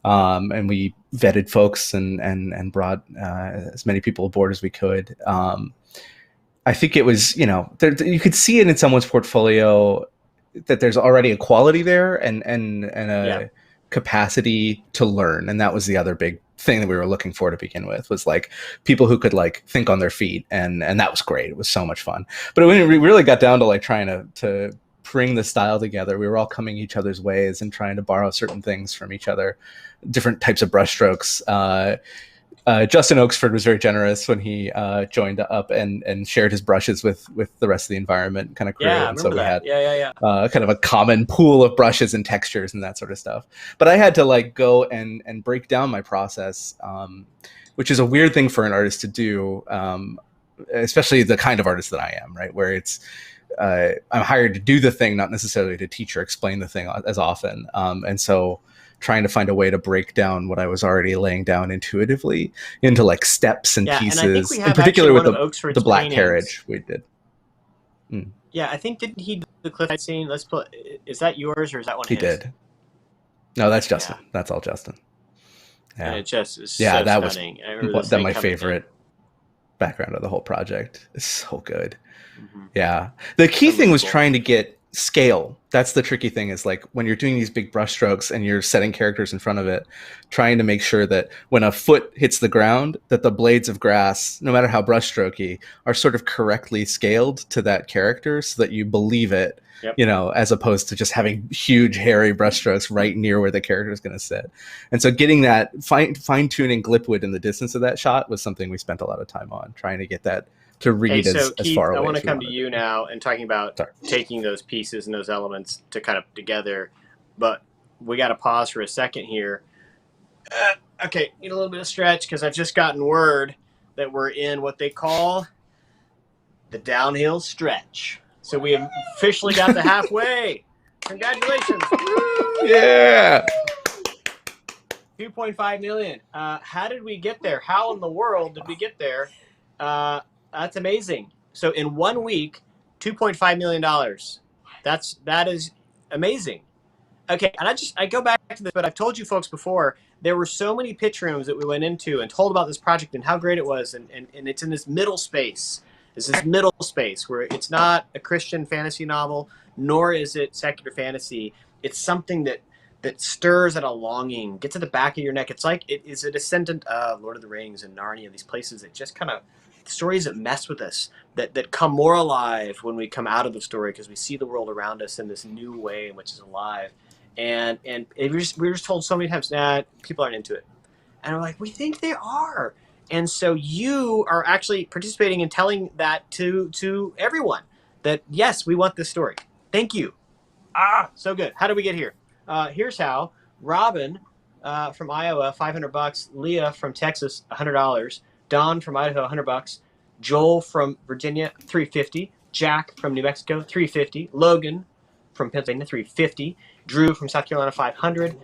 [SPEAKER 2] And we vetted folks and brought as many people aboard as we could. I think it was, you could see it in someone's portfolio that there's already a quality there and a capacity to learn. And that was the other big thing that we were looking for to begin with, was like people who could like think on their feet. And that was great. It was so much fun. But when we really got down to like trying to bring the style together, we were all coming each other's ways and trying to borrow certain things from each other, different types of brushstrokes. Justin Oaksford was very generous when he joined up and shared his brushes with the rest of the environment kind of crew.
[SPEAKER 1] Yeah,
[SPEAKER 2] and so we had
[SPEAKER 1] yeah.
[SPEAKER 2] kind of a common pool of brushes and textures and that sort of stuff. But I had to like go and break down my process, which is a weird thing for an artist to do, especially the kind of artist that I am, right? Where it's I'm hired to do the thing, not necessarily to teach or explain the thing as often. And so trying to find a way to break down what I was already laying down intuitively into like steps and pieces.
[SPEAKER 1] And I think we have
[SPEAKER 2] in particular with
[SPEAKER 1] the
[SPEAKER 2] Black
[SPEAKER 1] paintings.
[SPEAKER 2] Carriage we did.
[SPEAKER 1] Yeah, I think didn't he do the cliff scene? Let's put. Is that yours or is that one?
[SPEAKER 2] He
[SPEAKER 1] his?
[SPEAKER 2] did. No, that's Justin. Yeah. That's all Justin.
[SPEAKER 1] Yeah, and it just is
[SPEAKER 2] that
[SPEAKER 1] stunning.
[SPEAKER 2] was my favorite background of the whole project. It's so good. Mm-hmm. Yeah, the key thing was trying to get scale. That's the tricky thing, is like when you're doing these big brush strokes and you're setting characters in front of it, trying to make sure that when a foot hits the ground, that the blades of grass, no matter how brush strokey, are sort of correctly scaled to that character so that you believe it, as opposed to just having huge hairy brush strokes right near where the character is going to sit. And so getting that fine-tuning Glipwood in the distance of that shot was something we spent a lot of time on, trying to get that to read as
[SPEAKER 1] Keith,
[SPEAKER 2] far away.
[SPEAKER 1] I want to come to you now and talking about taking those pieces and those elements to kind of together, but we got to pause for a second here. Okay, need a little bit of stretch because I've just gotten word that we're in what they call the downhill stretch. So we have officially got the halfway. Congratulations!
[SPEAKER 2] Yeah.
[SPEAKER 1] 2.5 million. How did we get there? How in the world did we get there? That's amazing. So in 1 week, $2.5 million. That is amazing. Okay, and I go back to this, but I've told you folks before, there were so many pitch rooms that we went into and told about this project and how great it was, and it's in this middle space. This is middle space where it's not a Christian fantasy novel, nor is it secular fantasy. It's something that stirs at a longing, gets at the back of your neck. It's like it is a descendant of Lord of the Rings and Narnia, these places that just kind of stories that mess with us, that come more alive when we come out of the story because we see the world around us in this new way, which is alive. And we were just told so many times, people aren't into it. And we're like, we think they are. And so you are actually participating and telling that to everyone that, yes, we want this story. Thank you. So good. How did we get here? Here's how. Robin from Iowa, $500. Leah from Texas, $100. Don from Idaho, $100. Joel from Virginia, $350. Jack from New Mexico, $350. Logan from Pennsylvania, $350. Drew from South Carolina, $500.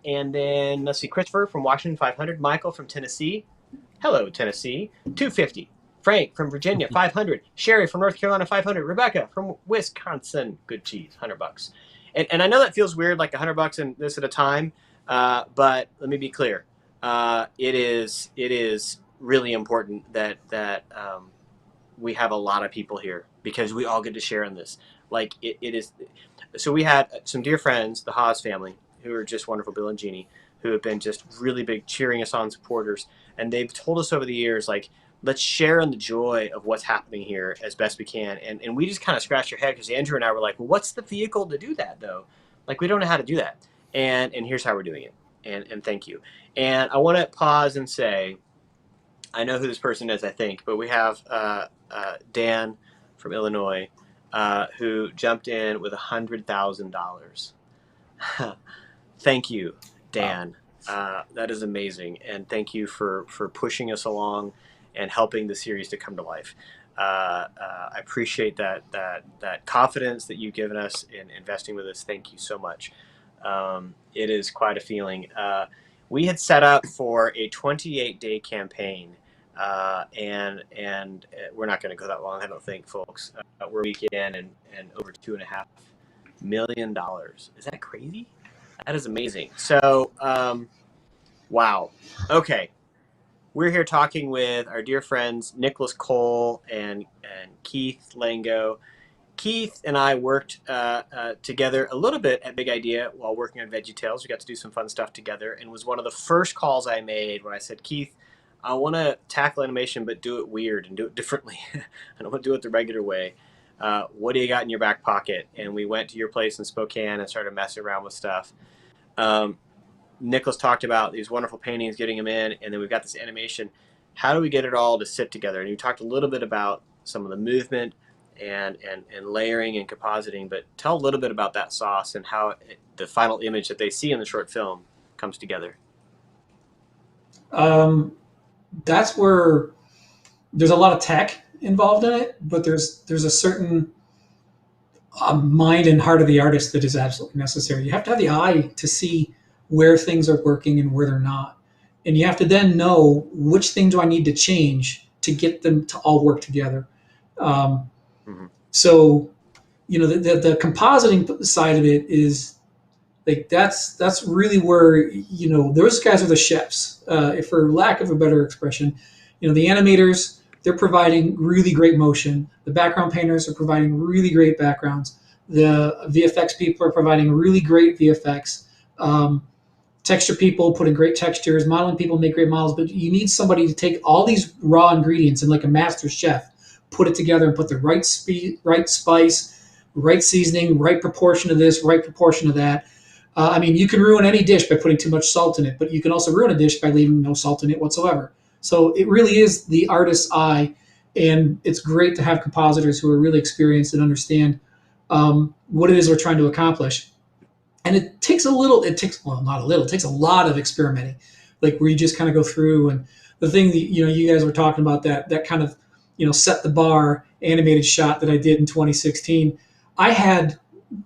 [SPEAKER 1] And then let's see, Christopher from Washington, $500. Michael from Tennessee, hello Tennessee, $250. Frank from Virginia, $500. Sherry from North Carolina, $500. Rebecca from Wisconsin, good cheese, $100. And I know that feels weird, like $100 and this at a time, but let me be clear. It is really important that we have a lot of people here because we all get to share in this. Like it is. So we had some dear friends, the Haas family, who are just wonderful, Bill and Jeannie, who have been just really big cheering us on supporters. And they've told us over the years, like, let's share in the joy of what's happening here as best we can. And we just kind of scratched our head because Andrew and I were like, well, what's the vehicle to do that, though? Like, we don't know how to do that. And here's how we're doing it. And thank you. And I want to pause and say, I know who this person is, I think, but we have Dan from Illinois who jumped in with $100,000. Thank you, Dan. Wow. That is amazing. And thank you for pushing us along and helping the series to come to life. I appreciate that confidence that you've given us in investing with us. Thank you so much. It is quite a feeling. We had set up for a 28-day campaign, and we're not going to go that long, I don't think, folks. We're a weekend and over $2.5 million. Is that crazy? That is amazing. So, wow. Okay. We're here talking with our dear friends Nicholas Kole and Keith Lango. Keith and I worked together a little bit at Big Idea while working on VeggieTales. We got to do some fun stuff together, and was one of the first calls I made when I said, Keith, I want to tackle animation, but do it weird and do it differently. I don't want to do it the regular way. What do you got in your back pocket? And we went to your place in Spokane and started messing around with stuff. Nicholas talked about these wonderful paintings, getting them in, and then we've got this animation. How do we get it all to sit together? And you talked a little bit about some of the movement and layering and compositing, but tell a little bit about that sauce and how the final image that they see in the short film comes together.
[SPEAKER 3] That's where there's a lot of tech involved in it, but there's a certain mind and heart of the artist that is absolutely necessary. You have to have the eye to see where things are working and where they're not. And you have to then know which thing do I need to change to get them to all work together. So, the compositing side of it is like, that's really where, those guys are the chefs, if for lack of a better expression. The animators, they're providing really great motion. The background painters are providing really great backgrounds. The VFX people are providing really great VFX. Texture people put in great textures. Modeling people make great models. But you need somebody to take all these raw ingredients and, like a master chef, put it together and put the right spice, right seasoning, right proportion of this, right proportion of that. You can ruin any dish by putting too much salt in it, but you can also ruin a dish by leaving no salt in it whatsoever. So it really is the artist's eye, and it's great to have compositors who are really experienced and understand what it is we're trying to accomplish. And it takes a lot of experimenting, like where you just kind of go through. And the thing that, you guys were talking about, that kind of, set the bar animated shot that I did in 2016. I had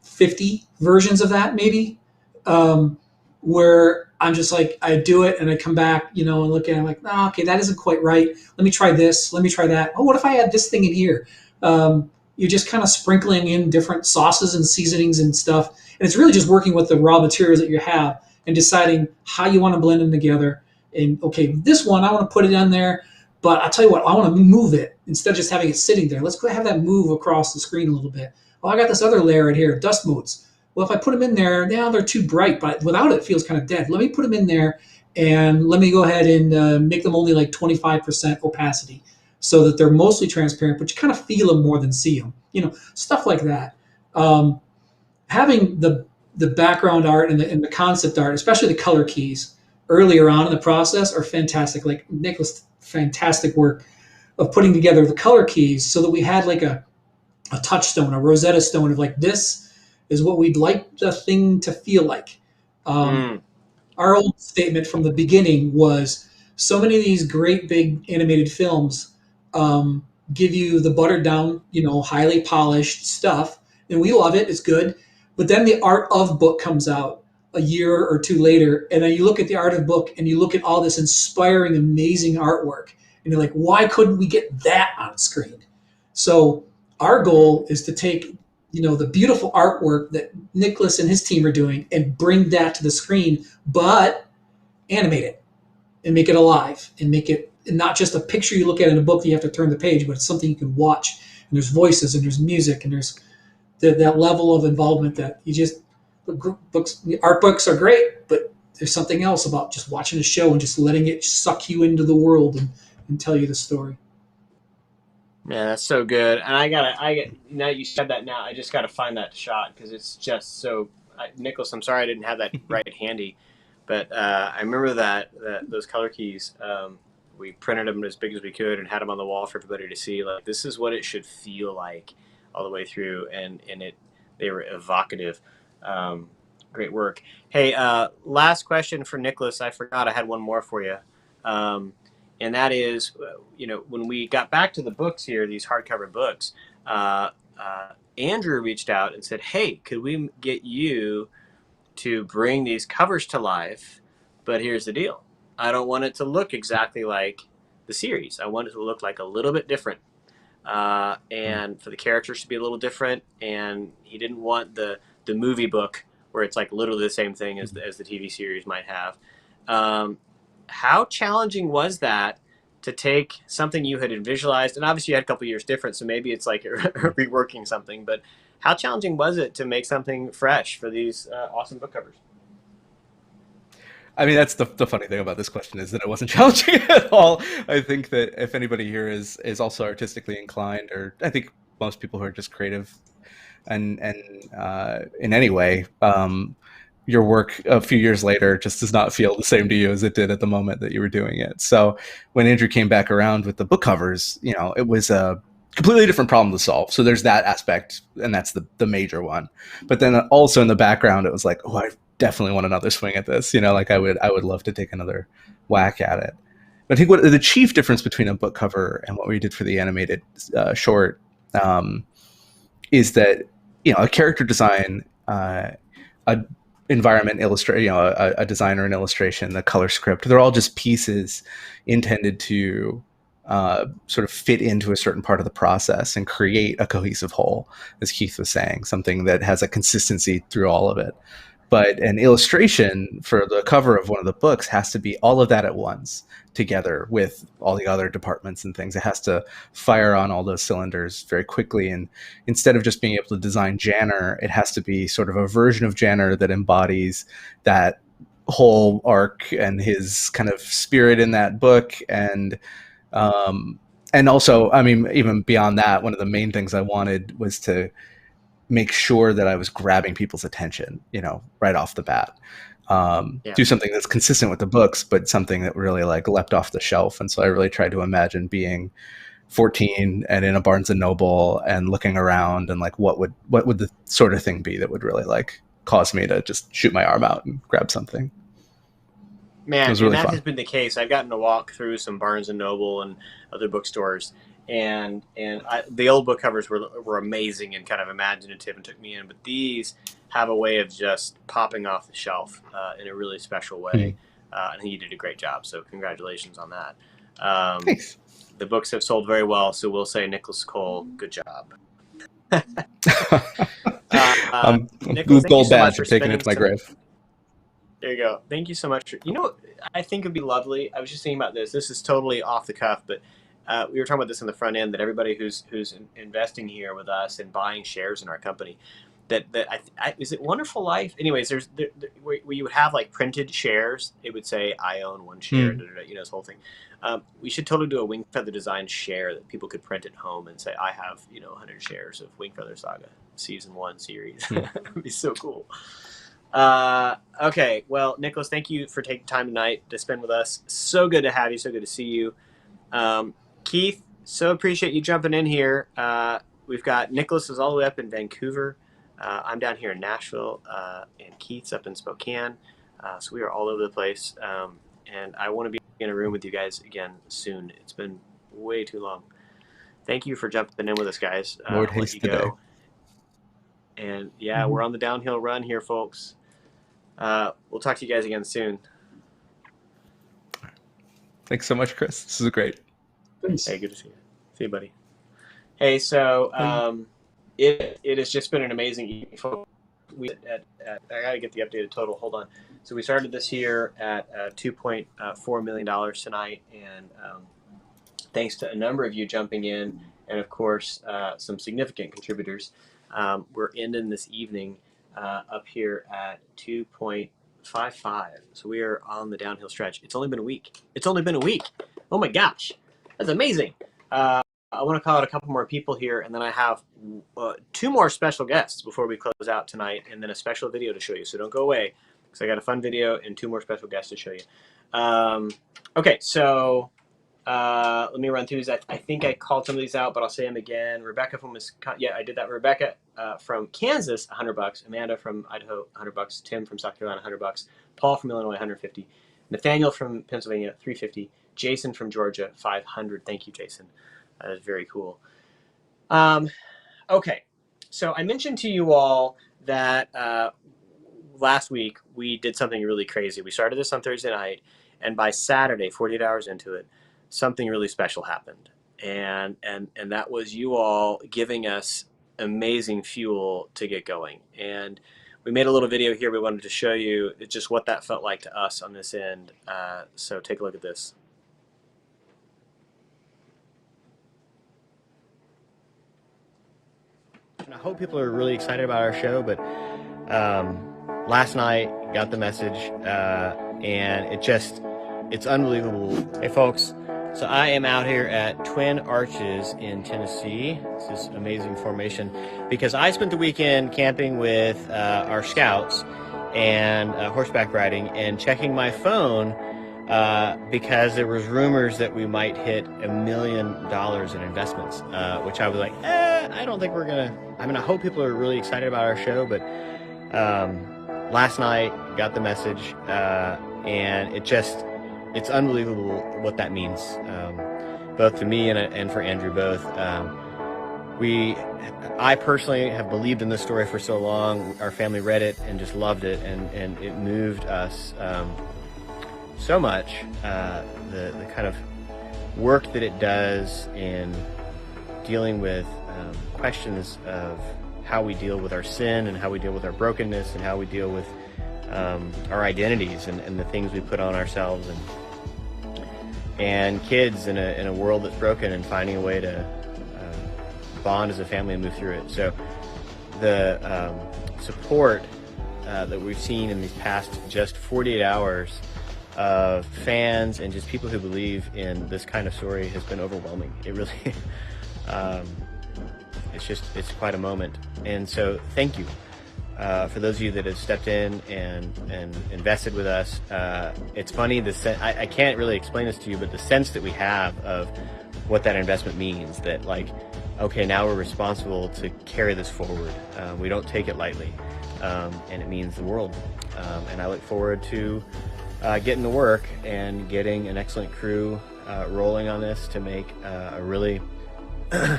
[SPEAKER 3] 50 versions of that, maybe, where I'm just like, I do it and I come back, and look at it, I'm like, oh, okay, that isn't quite right. Let me try this. Let me try that. Oh, what if I add this thing in here? You're just kind of sprinkling in different sauces and seasonings and stuff. And it's really just working with the raw materials that you have and deciding how you want to blend them together. And okay, this one, I want to put it on there, but I'll tell you what, I want to move it instead of just having it sitting there. Let's go have that move across the screen a little bit. Oh, I got this other layer right here, dust motes. Well, if I put them in there, now they're too bright, but without it feels kind of dead. Let me put them in there, and let me go ahead and make them only like 25% opacity so that they're mostly transparent, but you kind of feel them more than see them. Stuff like that. Having the background art and the concept art, especially the color keys, earlier on in the process are fantastic. Like Nicholas, fantastic work of putting together the color keys so that we had like a touchstone, a Rosetta Stone of like, this is what we'd like the thing to feel like. Our old statement from the beginning was, so many of these great big animated films give you the buttered down, highly polished stuff, and we love it. It's good. But then the art of book comes out a year or two later, and then you look at the art of book and you look at all this inspiring, amazing artwork, and you're like, why couldn't we get that on screen? So our goal is to take, the beautiful artwork that Nicholas and his team are doing and bring that to the screen, but animate it and make it alive and make it not just a picture you look at in a book that you have to turn the page, but it's something you can watch. And there's voices and there's music and there's that level of involvement that the art books are great, but there's something else about just watching a show and just letting it suck you into the world and tell you the story.
[SPEAKER 1] Yeah, that's so good. And now you said that, now I just got to find that shot because it's just so. Nicholas, I'm sorry I didn't have that right handy, but I remember that those color keys. We printed them as big as we could and had them on the wall for everybody to see. Like, this is what it should feel like all the way through, and they were evocative. Great work. Hey, last question for Nicholas. I forgot I had one more for you. and that is, when we got back to the books here, these hardcover books, Andrew reached out and said, "Hey, could we get you to bring these covers to life? But here's the deal: I don't want it to look exactly like the series. I want it to look like a little bit different, and for the characters to be a little different. And he didn't want the movie book where it's like literally the same thing as the TV series might have." How challenging was that to take something you had visualized, and obviously you had a couple years different, so maybe it's like reworking something, but how challenging was it to make something fresh for these awesome book covers?
[SPEAKER 2] I mean, that's the funny thing about this question is that it wasn't challenging at all. I think that if anybody here is also artistically inclined, or I think most people who are just creative and in any way, your work a few years later just does not feel the same to you as it did at the moment that you were doing it. So when Andrew came back around with the book covers, it was a completely different problem to solve. So there's that aspect, and that's the major one. But then also in the background, it was like, oh, I definitely want another swing at this. Like I would love to take another whack at it. But I think what the chief difference between a book cover and what we did for the animated short is that a character design, a environment illustration, a designer and illustration, the color script, they're all just pieces intended to sort of fit into a certain part of the process and create a cohesive whole, as Keith was saying, something that has a consistency through all of it. But an illustration for the cover of one of the books has to be all of that at once, together with all the other departments and things. It has to fire on all those cylinders very quickly. And instead of just being able to design Janner, it has to be sort of a version of Janner that embodies that whole arc and his kind of spirit in that book. And also, I mean, even beyond that, one of the main things I wanted was to make sure that I was grabbing people's attention, right off the bat. Do something that's consistent with the books, but something that really like leapt off the shelf. And so I really tried to imagine being 14 and in a Barnes and Noble and looking around and like, what would the sort of thing be that would really like cause me to just shoot my arm out and grab something.
[SPEAKER 1] Man, really and that has been the case. I've gotten to walk through some Barnes and Noble and other bookstores, and the old book covers were amazing and kind of imaginative and took me in. But these have a way of just popping off the shelf in a really special way. And he did a great job. So congratulations on that.
[SPEAKER 2] Thanks.
[SPEAKER 1] The books have sold very well, so we'll say Nicholas Kole, good job.
[SPEAKER 2] Nicholas, gold badge for taking it to my grave.
[SPEAKER 1] There you go. Thank you so much. I think it would be lovely. I was just thinking about this. This is totally off the cuff, but we were talking about this in the front end, that everybody who's investing here with us and buying shares in our company, is it Wonderful Life? Anyways, where you would have like printed shares. It would say, I own one share, this whole thing. We should totally do a Wingfeather design share that people could print at home and say, I have 100 shares of Wingfeather Saga Season 1 series. That'd be so cool. Okay, well, Nicholas, thank you for taking time tonight to spend with us. So good to have you. So good to see you. Keith, so appreciate you jumping in here. We've got Nicholas is all the way up in Vancouver. I'm down here in Nashville, and Keith's up in Spokane. So we are all over the place. And I want to be in a room with you guys again soon. It's been way too long. Thank you for jumping in with us, guys.
[SPEAKER 2] Lord haste the day.
[SPEAKER 1] And yeah, we're on the downhill run here, folks. We'll talk to you guys again soon.
[SPEAKER 2] Thanks so much, Chris. This is great.
[SPEAKER 3] Thanks.
[SPEAKER 1] Hey, good to see you. See you, buddy. Hey, so it has just been an amazing evening, folks. I gotta get the updated total. Hold on. So we started this year at $2.4 million tonight, and thanks to a number of you jumping in, and of course some significant contributors, we're ending this evening up here at 2.55. So we are on the downhill stretch. It's only been a week. Oh my gosh, that's amazing. I want to call out a couple more people here, and then I have 2 more special guests before we close out tonight, and then a special video to show you. So don't go away, because I got a fun video and 2 more special guests to show you. Okay, so let me run through these. I think I called some of these out, but I'll say them again. Rebecca from Wisconsin. Yeah, I did that. Rebecca from Kansas, $100. Amanda from Idaho, $100. Tim from South Carolina, $100. Paul from Illinois, $150. Nathaniel from Pennsylvania, $350. Jason from Georgia, 500. Thank you, Jason. That is very cool. Okay, so I mentioned to you all that last week we did something really crazy. We started this on Thursday night, and by Saturday, 48 hours into it, something really special happened. And that was you all giving us amazing fuel to get going. And we made a little video here. We wanted to show you just what that felt like to us on this end. So take a look at this. And I hope people are really excited about our show, but last night got the message, and it's unbelievable. Hey folks, so I am out here at Twin Arches in Tennessee. This is amazing formation because I spent the weekend camping with our scouts and horseback riding and checking my phone because there was rumors that we might hit $1 million in investments, which I was like, I don't think we're gonna. I mean, I hope people are really excited about our show, but last night got the message, and it's unbelievable what that means, both to me and for Andrew both. I personally have believed in this story for so long. Our family read it and just loved it, and it moved us so much. The kind of work that it does in dealing with questions of how we deal with our sin and how we deal with our brokenness and how we deal with our identities and the things we put on ourselves, and kids in a world that's broken and finding a way to bond as a family and move through it. So the support that we've seen in these past just 48 hours of fans and just people who believe in this kind of story has been overwhelming. It really it's quite a moment. And so thank you for those of you that have stepped in and invested with us. It's funny, I can't really explain this to you, but the sense that we have of what that investment means, that like, okay, now we're responsible to carry this forward. We don't take it lightly, and it means the world. And I look forward to getting to work and getting an excellent crew rolling on this to make a really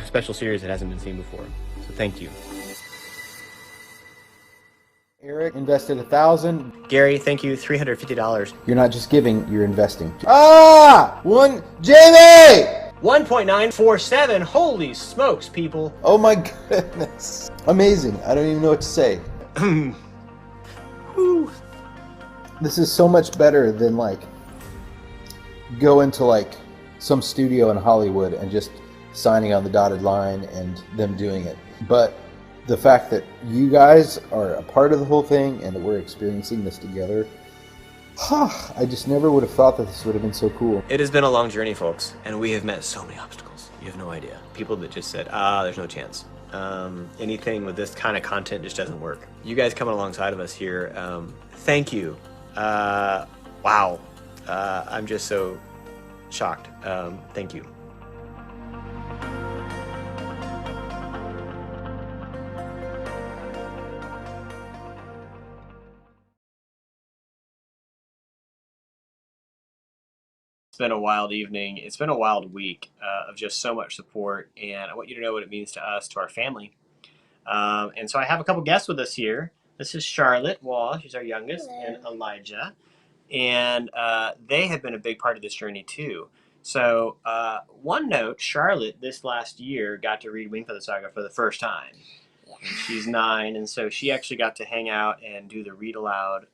[SPEAKER 1] special series that hasn't been seen before. So thank you.
[SPEAKER 4] Eric invested $1,000.
[SPEAKER 1] Gary, thank you, $350.
[SPEAKER 4] You're not just giving, you're investing. Jamie!
[SPEAKER 1] 1.947. Holy smokes, people.
[SPEAKER 4] Oh my goodness. Amazing. I don't even know what to say. This is so much better than like going to like some studio in Hollywood and just signing on the dotted line and them doing it. But the fact that you guys are a part of the whole thing and that we're experiencing this together, I just never would have thought that this would have been so cool.
[SPEAKER 1] It has been a long journey, folks, and we have met so many obstacles. You have no idea. People that just said, there's no chance. Anything with this kind of content just doesn't work. You guys coming alongside of us here, thank you. Wow. I'm just so shocked. Thank you. It's been a wild evening. It's been a wild week of just so much support, and I want you to know what it means to us, to our family. And so I have a couple guests with us here. This is Charlotte Wall, she's our youngest,
[SPEAKER 5] Hello.
[SPEAKER 1] and Elijah. And they have been a big part of this journey too. So one note, Charlotte this last year got to read Wingfeather Saga for the first time.
[SPEAKER 5] Yeah.
[SPEAKER 1] And she's 9, and so she actually got to hang out and do the read aloud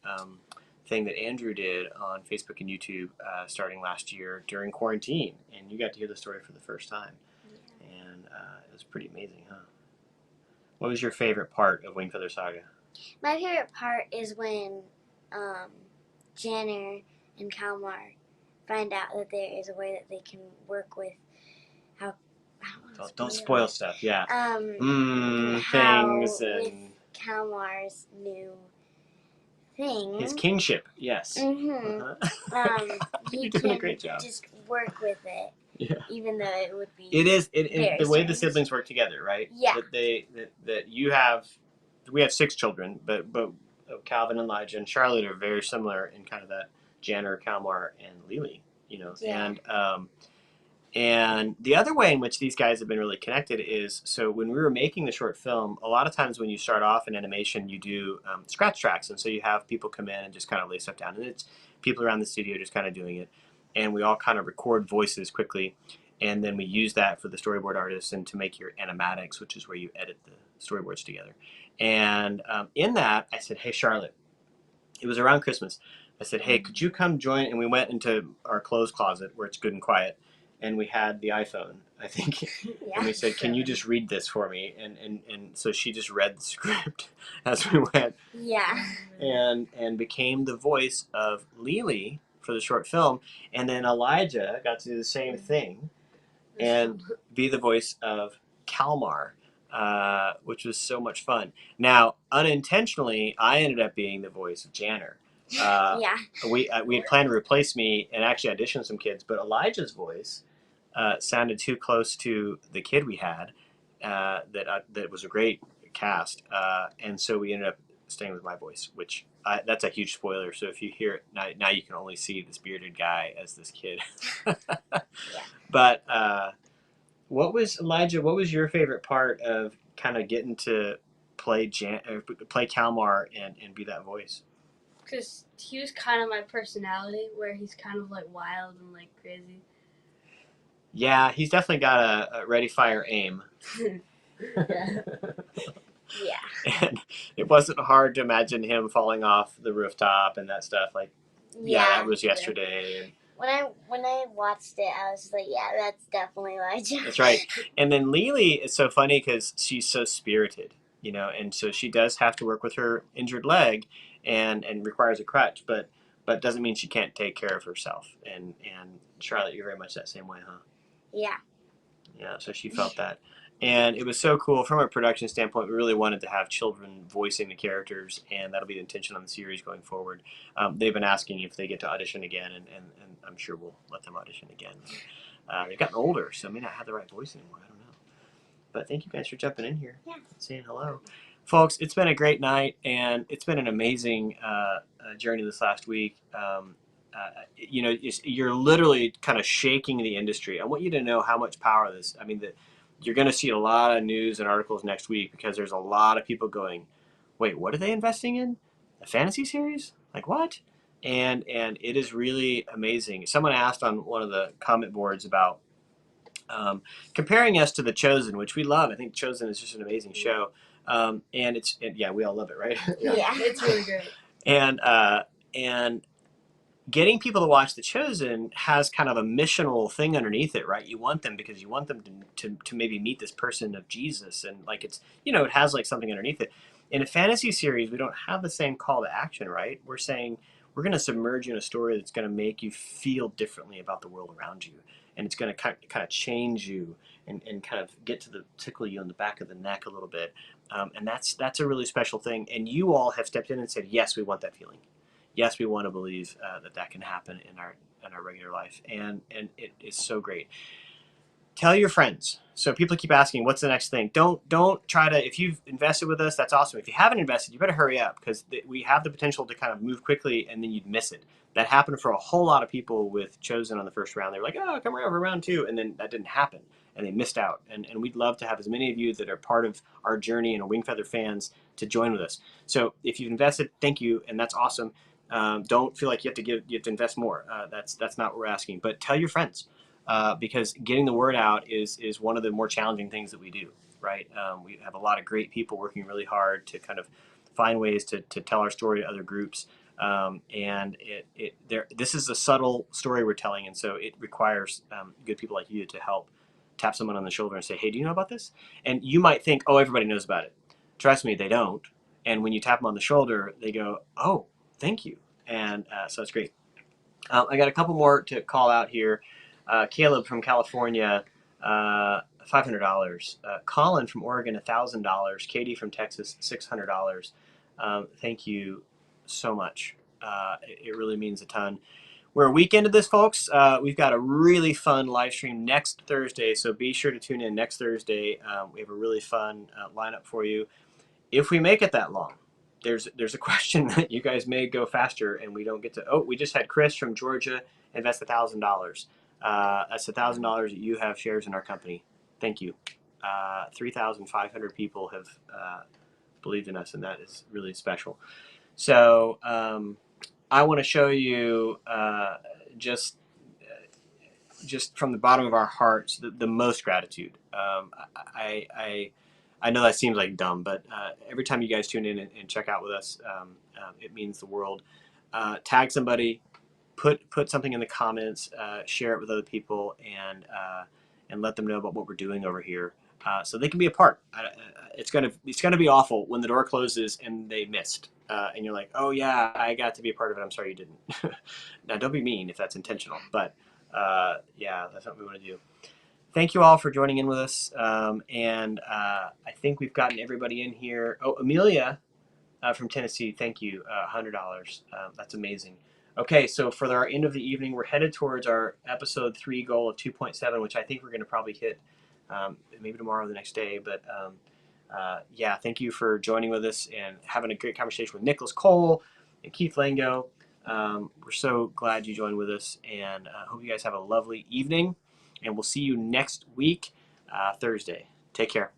[SPEAKER 1] thing that Andrew did on Facebook and YouTube starting last year during quarantine. And you got to hear the story for the first time.
[SPEAKER 5] Yeah.
[SPEAKER 1] And it was pretty amazing, huh? What was your favorite part of Wingfeather Saga?
[SPEAKER 5] My favorite part is when Janner and Kalmar find out that there is a way that they can work with how.
[SPEAKER 1] Don't spoil stuff, yeah.
[SPEAKER 5] How
[SPEAKER 1] Things and
[SPEAKER 5] with Kalmar's new thing.
[SPEAKER 1] his kingship, yes.
[SPEAKER 5] Mm-hmm.
[SPEAKER 1] You're
[SPEAKER 5] He
[SPEAKER 1] doing a
[SPEAKER 5] can
[SPEAKER 1] great job.
[SPEAKER 5] just work with it,
[SPEAKER 1] Yeah.
[SPEAKER 5] even though it would be.
[SPEAKER 1] It is the way the
[SPEAKER 5] strange.
[SPEAKER 1] siblings work together, right?
[SPEAKER 5] Yeah.
[SPEAKER 1] That you have, we have 6 children, but Calvin and Elijah and Charlotte are very similar in kind of that Janner, Kalmar, and Lily,
[SPEAKER 5] Yeah.
[SPEAKER 1] And the other way in which these guys have been really connected is, so when we were making the short film, a lot of times when you start off in animation, you do scratch tracks. And so you have people come in and just kind of lay stuff down. And it's people around the studio just kind of doing it. And we all kind of record voices quickly. And then we use that for the storyboard artists and to make your animatics, which is where you edit the storyboards together. And in that, I said, hey, Charlotte, it was around Christmas. I said, hey, could you come join? And we went into our clothes closet where it's good and quiet. And we had the iPhone, I think.
[SPEAKER 5] Yeah.
[SPEAKER 1] And we said, can you just read this for me? And so she just read the script as we went.
[SPEAKER 5] Yeah.
[SPEAKER 1] And became the voice of Lily for the short film. And then Elijah got to do the same thing and be the voice of Kalmar, which was so much fun. Now, unintentionally, I ended up being the voice of Janner.
[SPEAKER 5] Yeah.
[SPEAKER 1] We had planned to replace me and actually audition some kids, but Elijah's voice sounded too close to the kid we had. That was a great cast, and so we ended up staying with my voice, which that's a huge spoiler. So if you hear it now you can only see this bearded guy as this kid. But what was Elijah? What was your favorite part of kind of getting to play play Kalmar and be that voice?
[SPEAKER 6] Because he was kind of my personality, where he's kind of like wild and like crazy.
[SPEAKER 1] Yeah, he's definitely got a ready, fire, aim.
[SPEAKER 6] Yeah.
[SPEAKER 5] Yeah.
[SPEAKER 1] And it wasn't hard to imagine him falling off the rooftop and that stuff. Like, yeah, that was yesterday. And
[SPEAKER 5] When I watched it, I was like, yeah, that's definitely Elijah.
[SPEAKER 1] that's right. And then Lily is so funny because she's so spirited, and so she does have to work with her injured leg and requires a crutch, but doesn't mean she can't take care of herself. And Charlotte, you're very much that same way, huh?
[SPEAKER 5] Yeah.
[SPEAKER 1] Yeah, so she felt that. And it was so cool from a production standpoint. We really wanted to have children voicing the characters, and that'll be the intention on the series going forward. They've been asking if they get to audition again, and I'm sure we'll let them audition again. They've gotten older, so may not have the right voice anymore. I don't know. But thank you guys for jumping in here, saying hello. Folks, it's been a great night, and it's been an amazing journey this last week. You're literally kind of shaking the industry. I want you to know how much power this. I mean, you're going to see a lot of news and articles next week because there's a lot of people going, wait, what are they investing in? A fantasy series? Like what? And it is really amazing. Someone asked on one of the comment boards about comparing us to The Chosen, which we love. I think Chosen is just an amazing show. And we all love it, right?
[SPEAKER 5] Yeah.
[SPEAKER 6] It's really great.
[SPEAKER 1] And getting people to watch The Chosen has kind of a missional thing underneath it, right? You want them because you want them to maybe meet this person of Jesus, and like it's it has like something underneath it. In a fantasy series, we don't have the same call to action, right? We're saying we're going to submerge you in a story that's going to make you feel differently about the world around you, and it's going to kind of change you and kind of get to tickle you on the back of the neck a little bit, and that's a really special thing. And you all have stepped in and said, yes, we want that feeling. Yes, we want to believe that can happen in our regular life, and it is so great. Tell your friends. So people keep asking, what's the next thing? Don't try to. If you've invested with us, that's awesome. If you haven't invested, you better hurry up because we have the potential to kind of move quickly, and then you'd miss it. That happened for a whole lot of people with Chosen on the first round. They were like, oh, come over round 2, and then that didn't happen, and they missed out. And we'd love to have as many of you that are part of our journey and are Wingfeather fans to join with us. So if you've invested, thank you, and that's awesome. Don't feel like you have to invest more. That's not what we're asking. But tell your friends because getting the word out is one of the more challenging things that we do. Right? We have a lot of great people working really hard to kind of find ways to tell our story to other groups. And this is a subtle story we're telling, and so it requires good people like you to help tap someone on the shoulder and say, hey, do you know about this? And you might think, oh, everybody knows about it. Trust me, they don't. And when you tap them on the shoulder, they go, oh, thank you. And so it's great. I got a couple more to call out here. Caleb from California, $500. Colin from Oregon, $1,000. Katie from Texas, $600. Thank you so much. It really means a ton. We're a week into this, folks. We've got a really fun live stream next Thursday, so be sure to tune in next Thursday. We have a really fun lineup for you. If we make it that long, there's a question that you guys may go faster and we don't get to. Oh, we just had Chris from Georgia invest $1,000. That's $1,000 that you have shares in our company. Thank you. 3,500 people have believed in us, and that is really special. So I want to show you just from the bottom of our hearts the most gratitude. I know that seems like dumb, but every time you guys tune in and check out with us, it means the world. Tag somebody, put something in the comments, share it with other people, and let them know about what we're doing over here, so they can be a part. It's gonna be awful when the door closes and they missed, and you're like, oh yeah, I got to be a part of it. I'm sorry you didn't. Now don't be mean if that's intentional, but yeah, that's what we want to do. Thank you all for joining in with us, and I think we've gotten everybody in here. Oh, Amelia from Tennessee, thank you, $100. That's amazing. Okay, so for our end of the evening, we're headed towards our episode 3 goal of 2.7, which I think we're going to probably hit maybe tomorrow or the next day. But yeah, thank you for joining with us and having a great conversation with Nicholas Kole and Keith Lango. We're so glad you joined with us, and hope you guys have a lovely evening. And we'll see you next week, Thursday. Take care.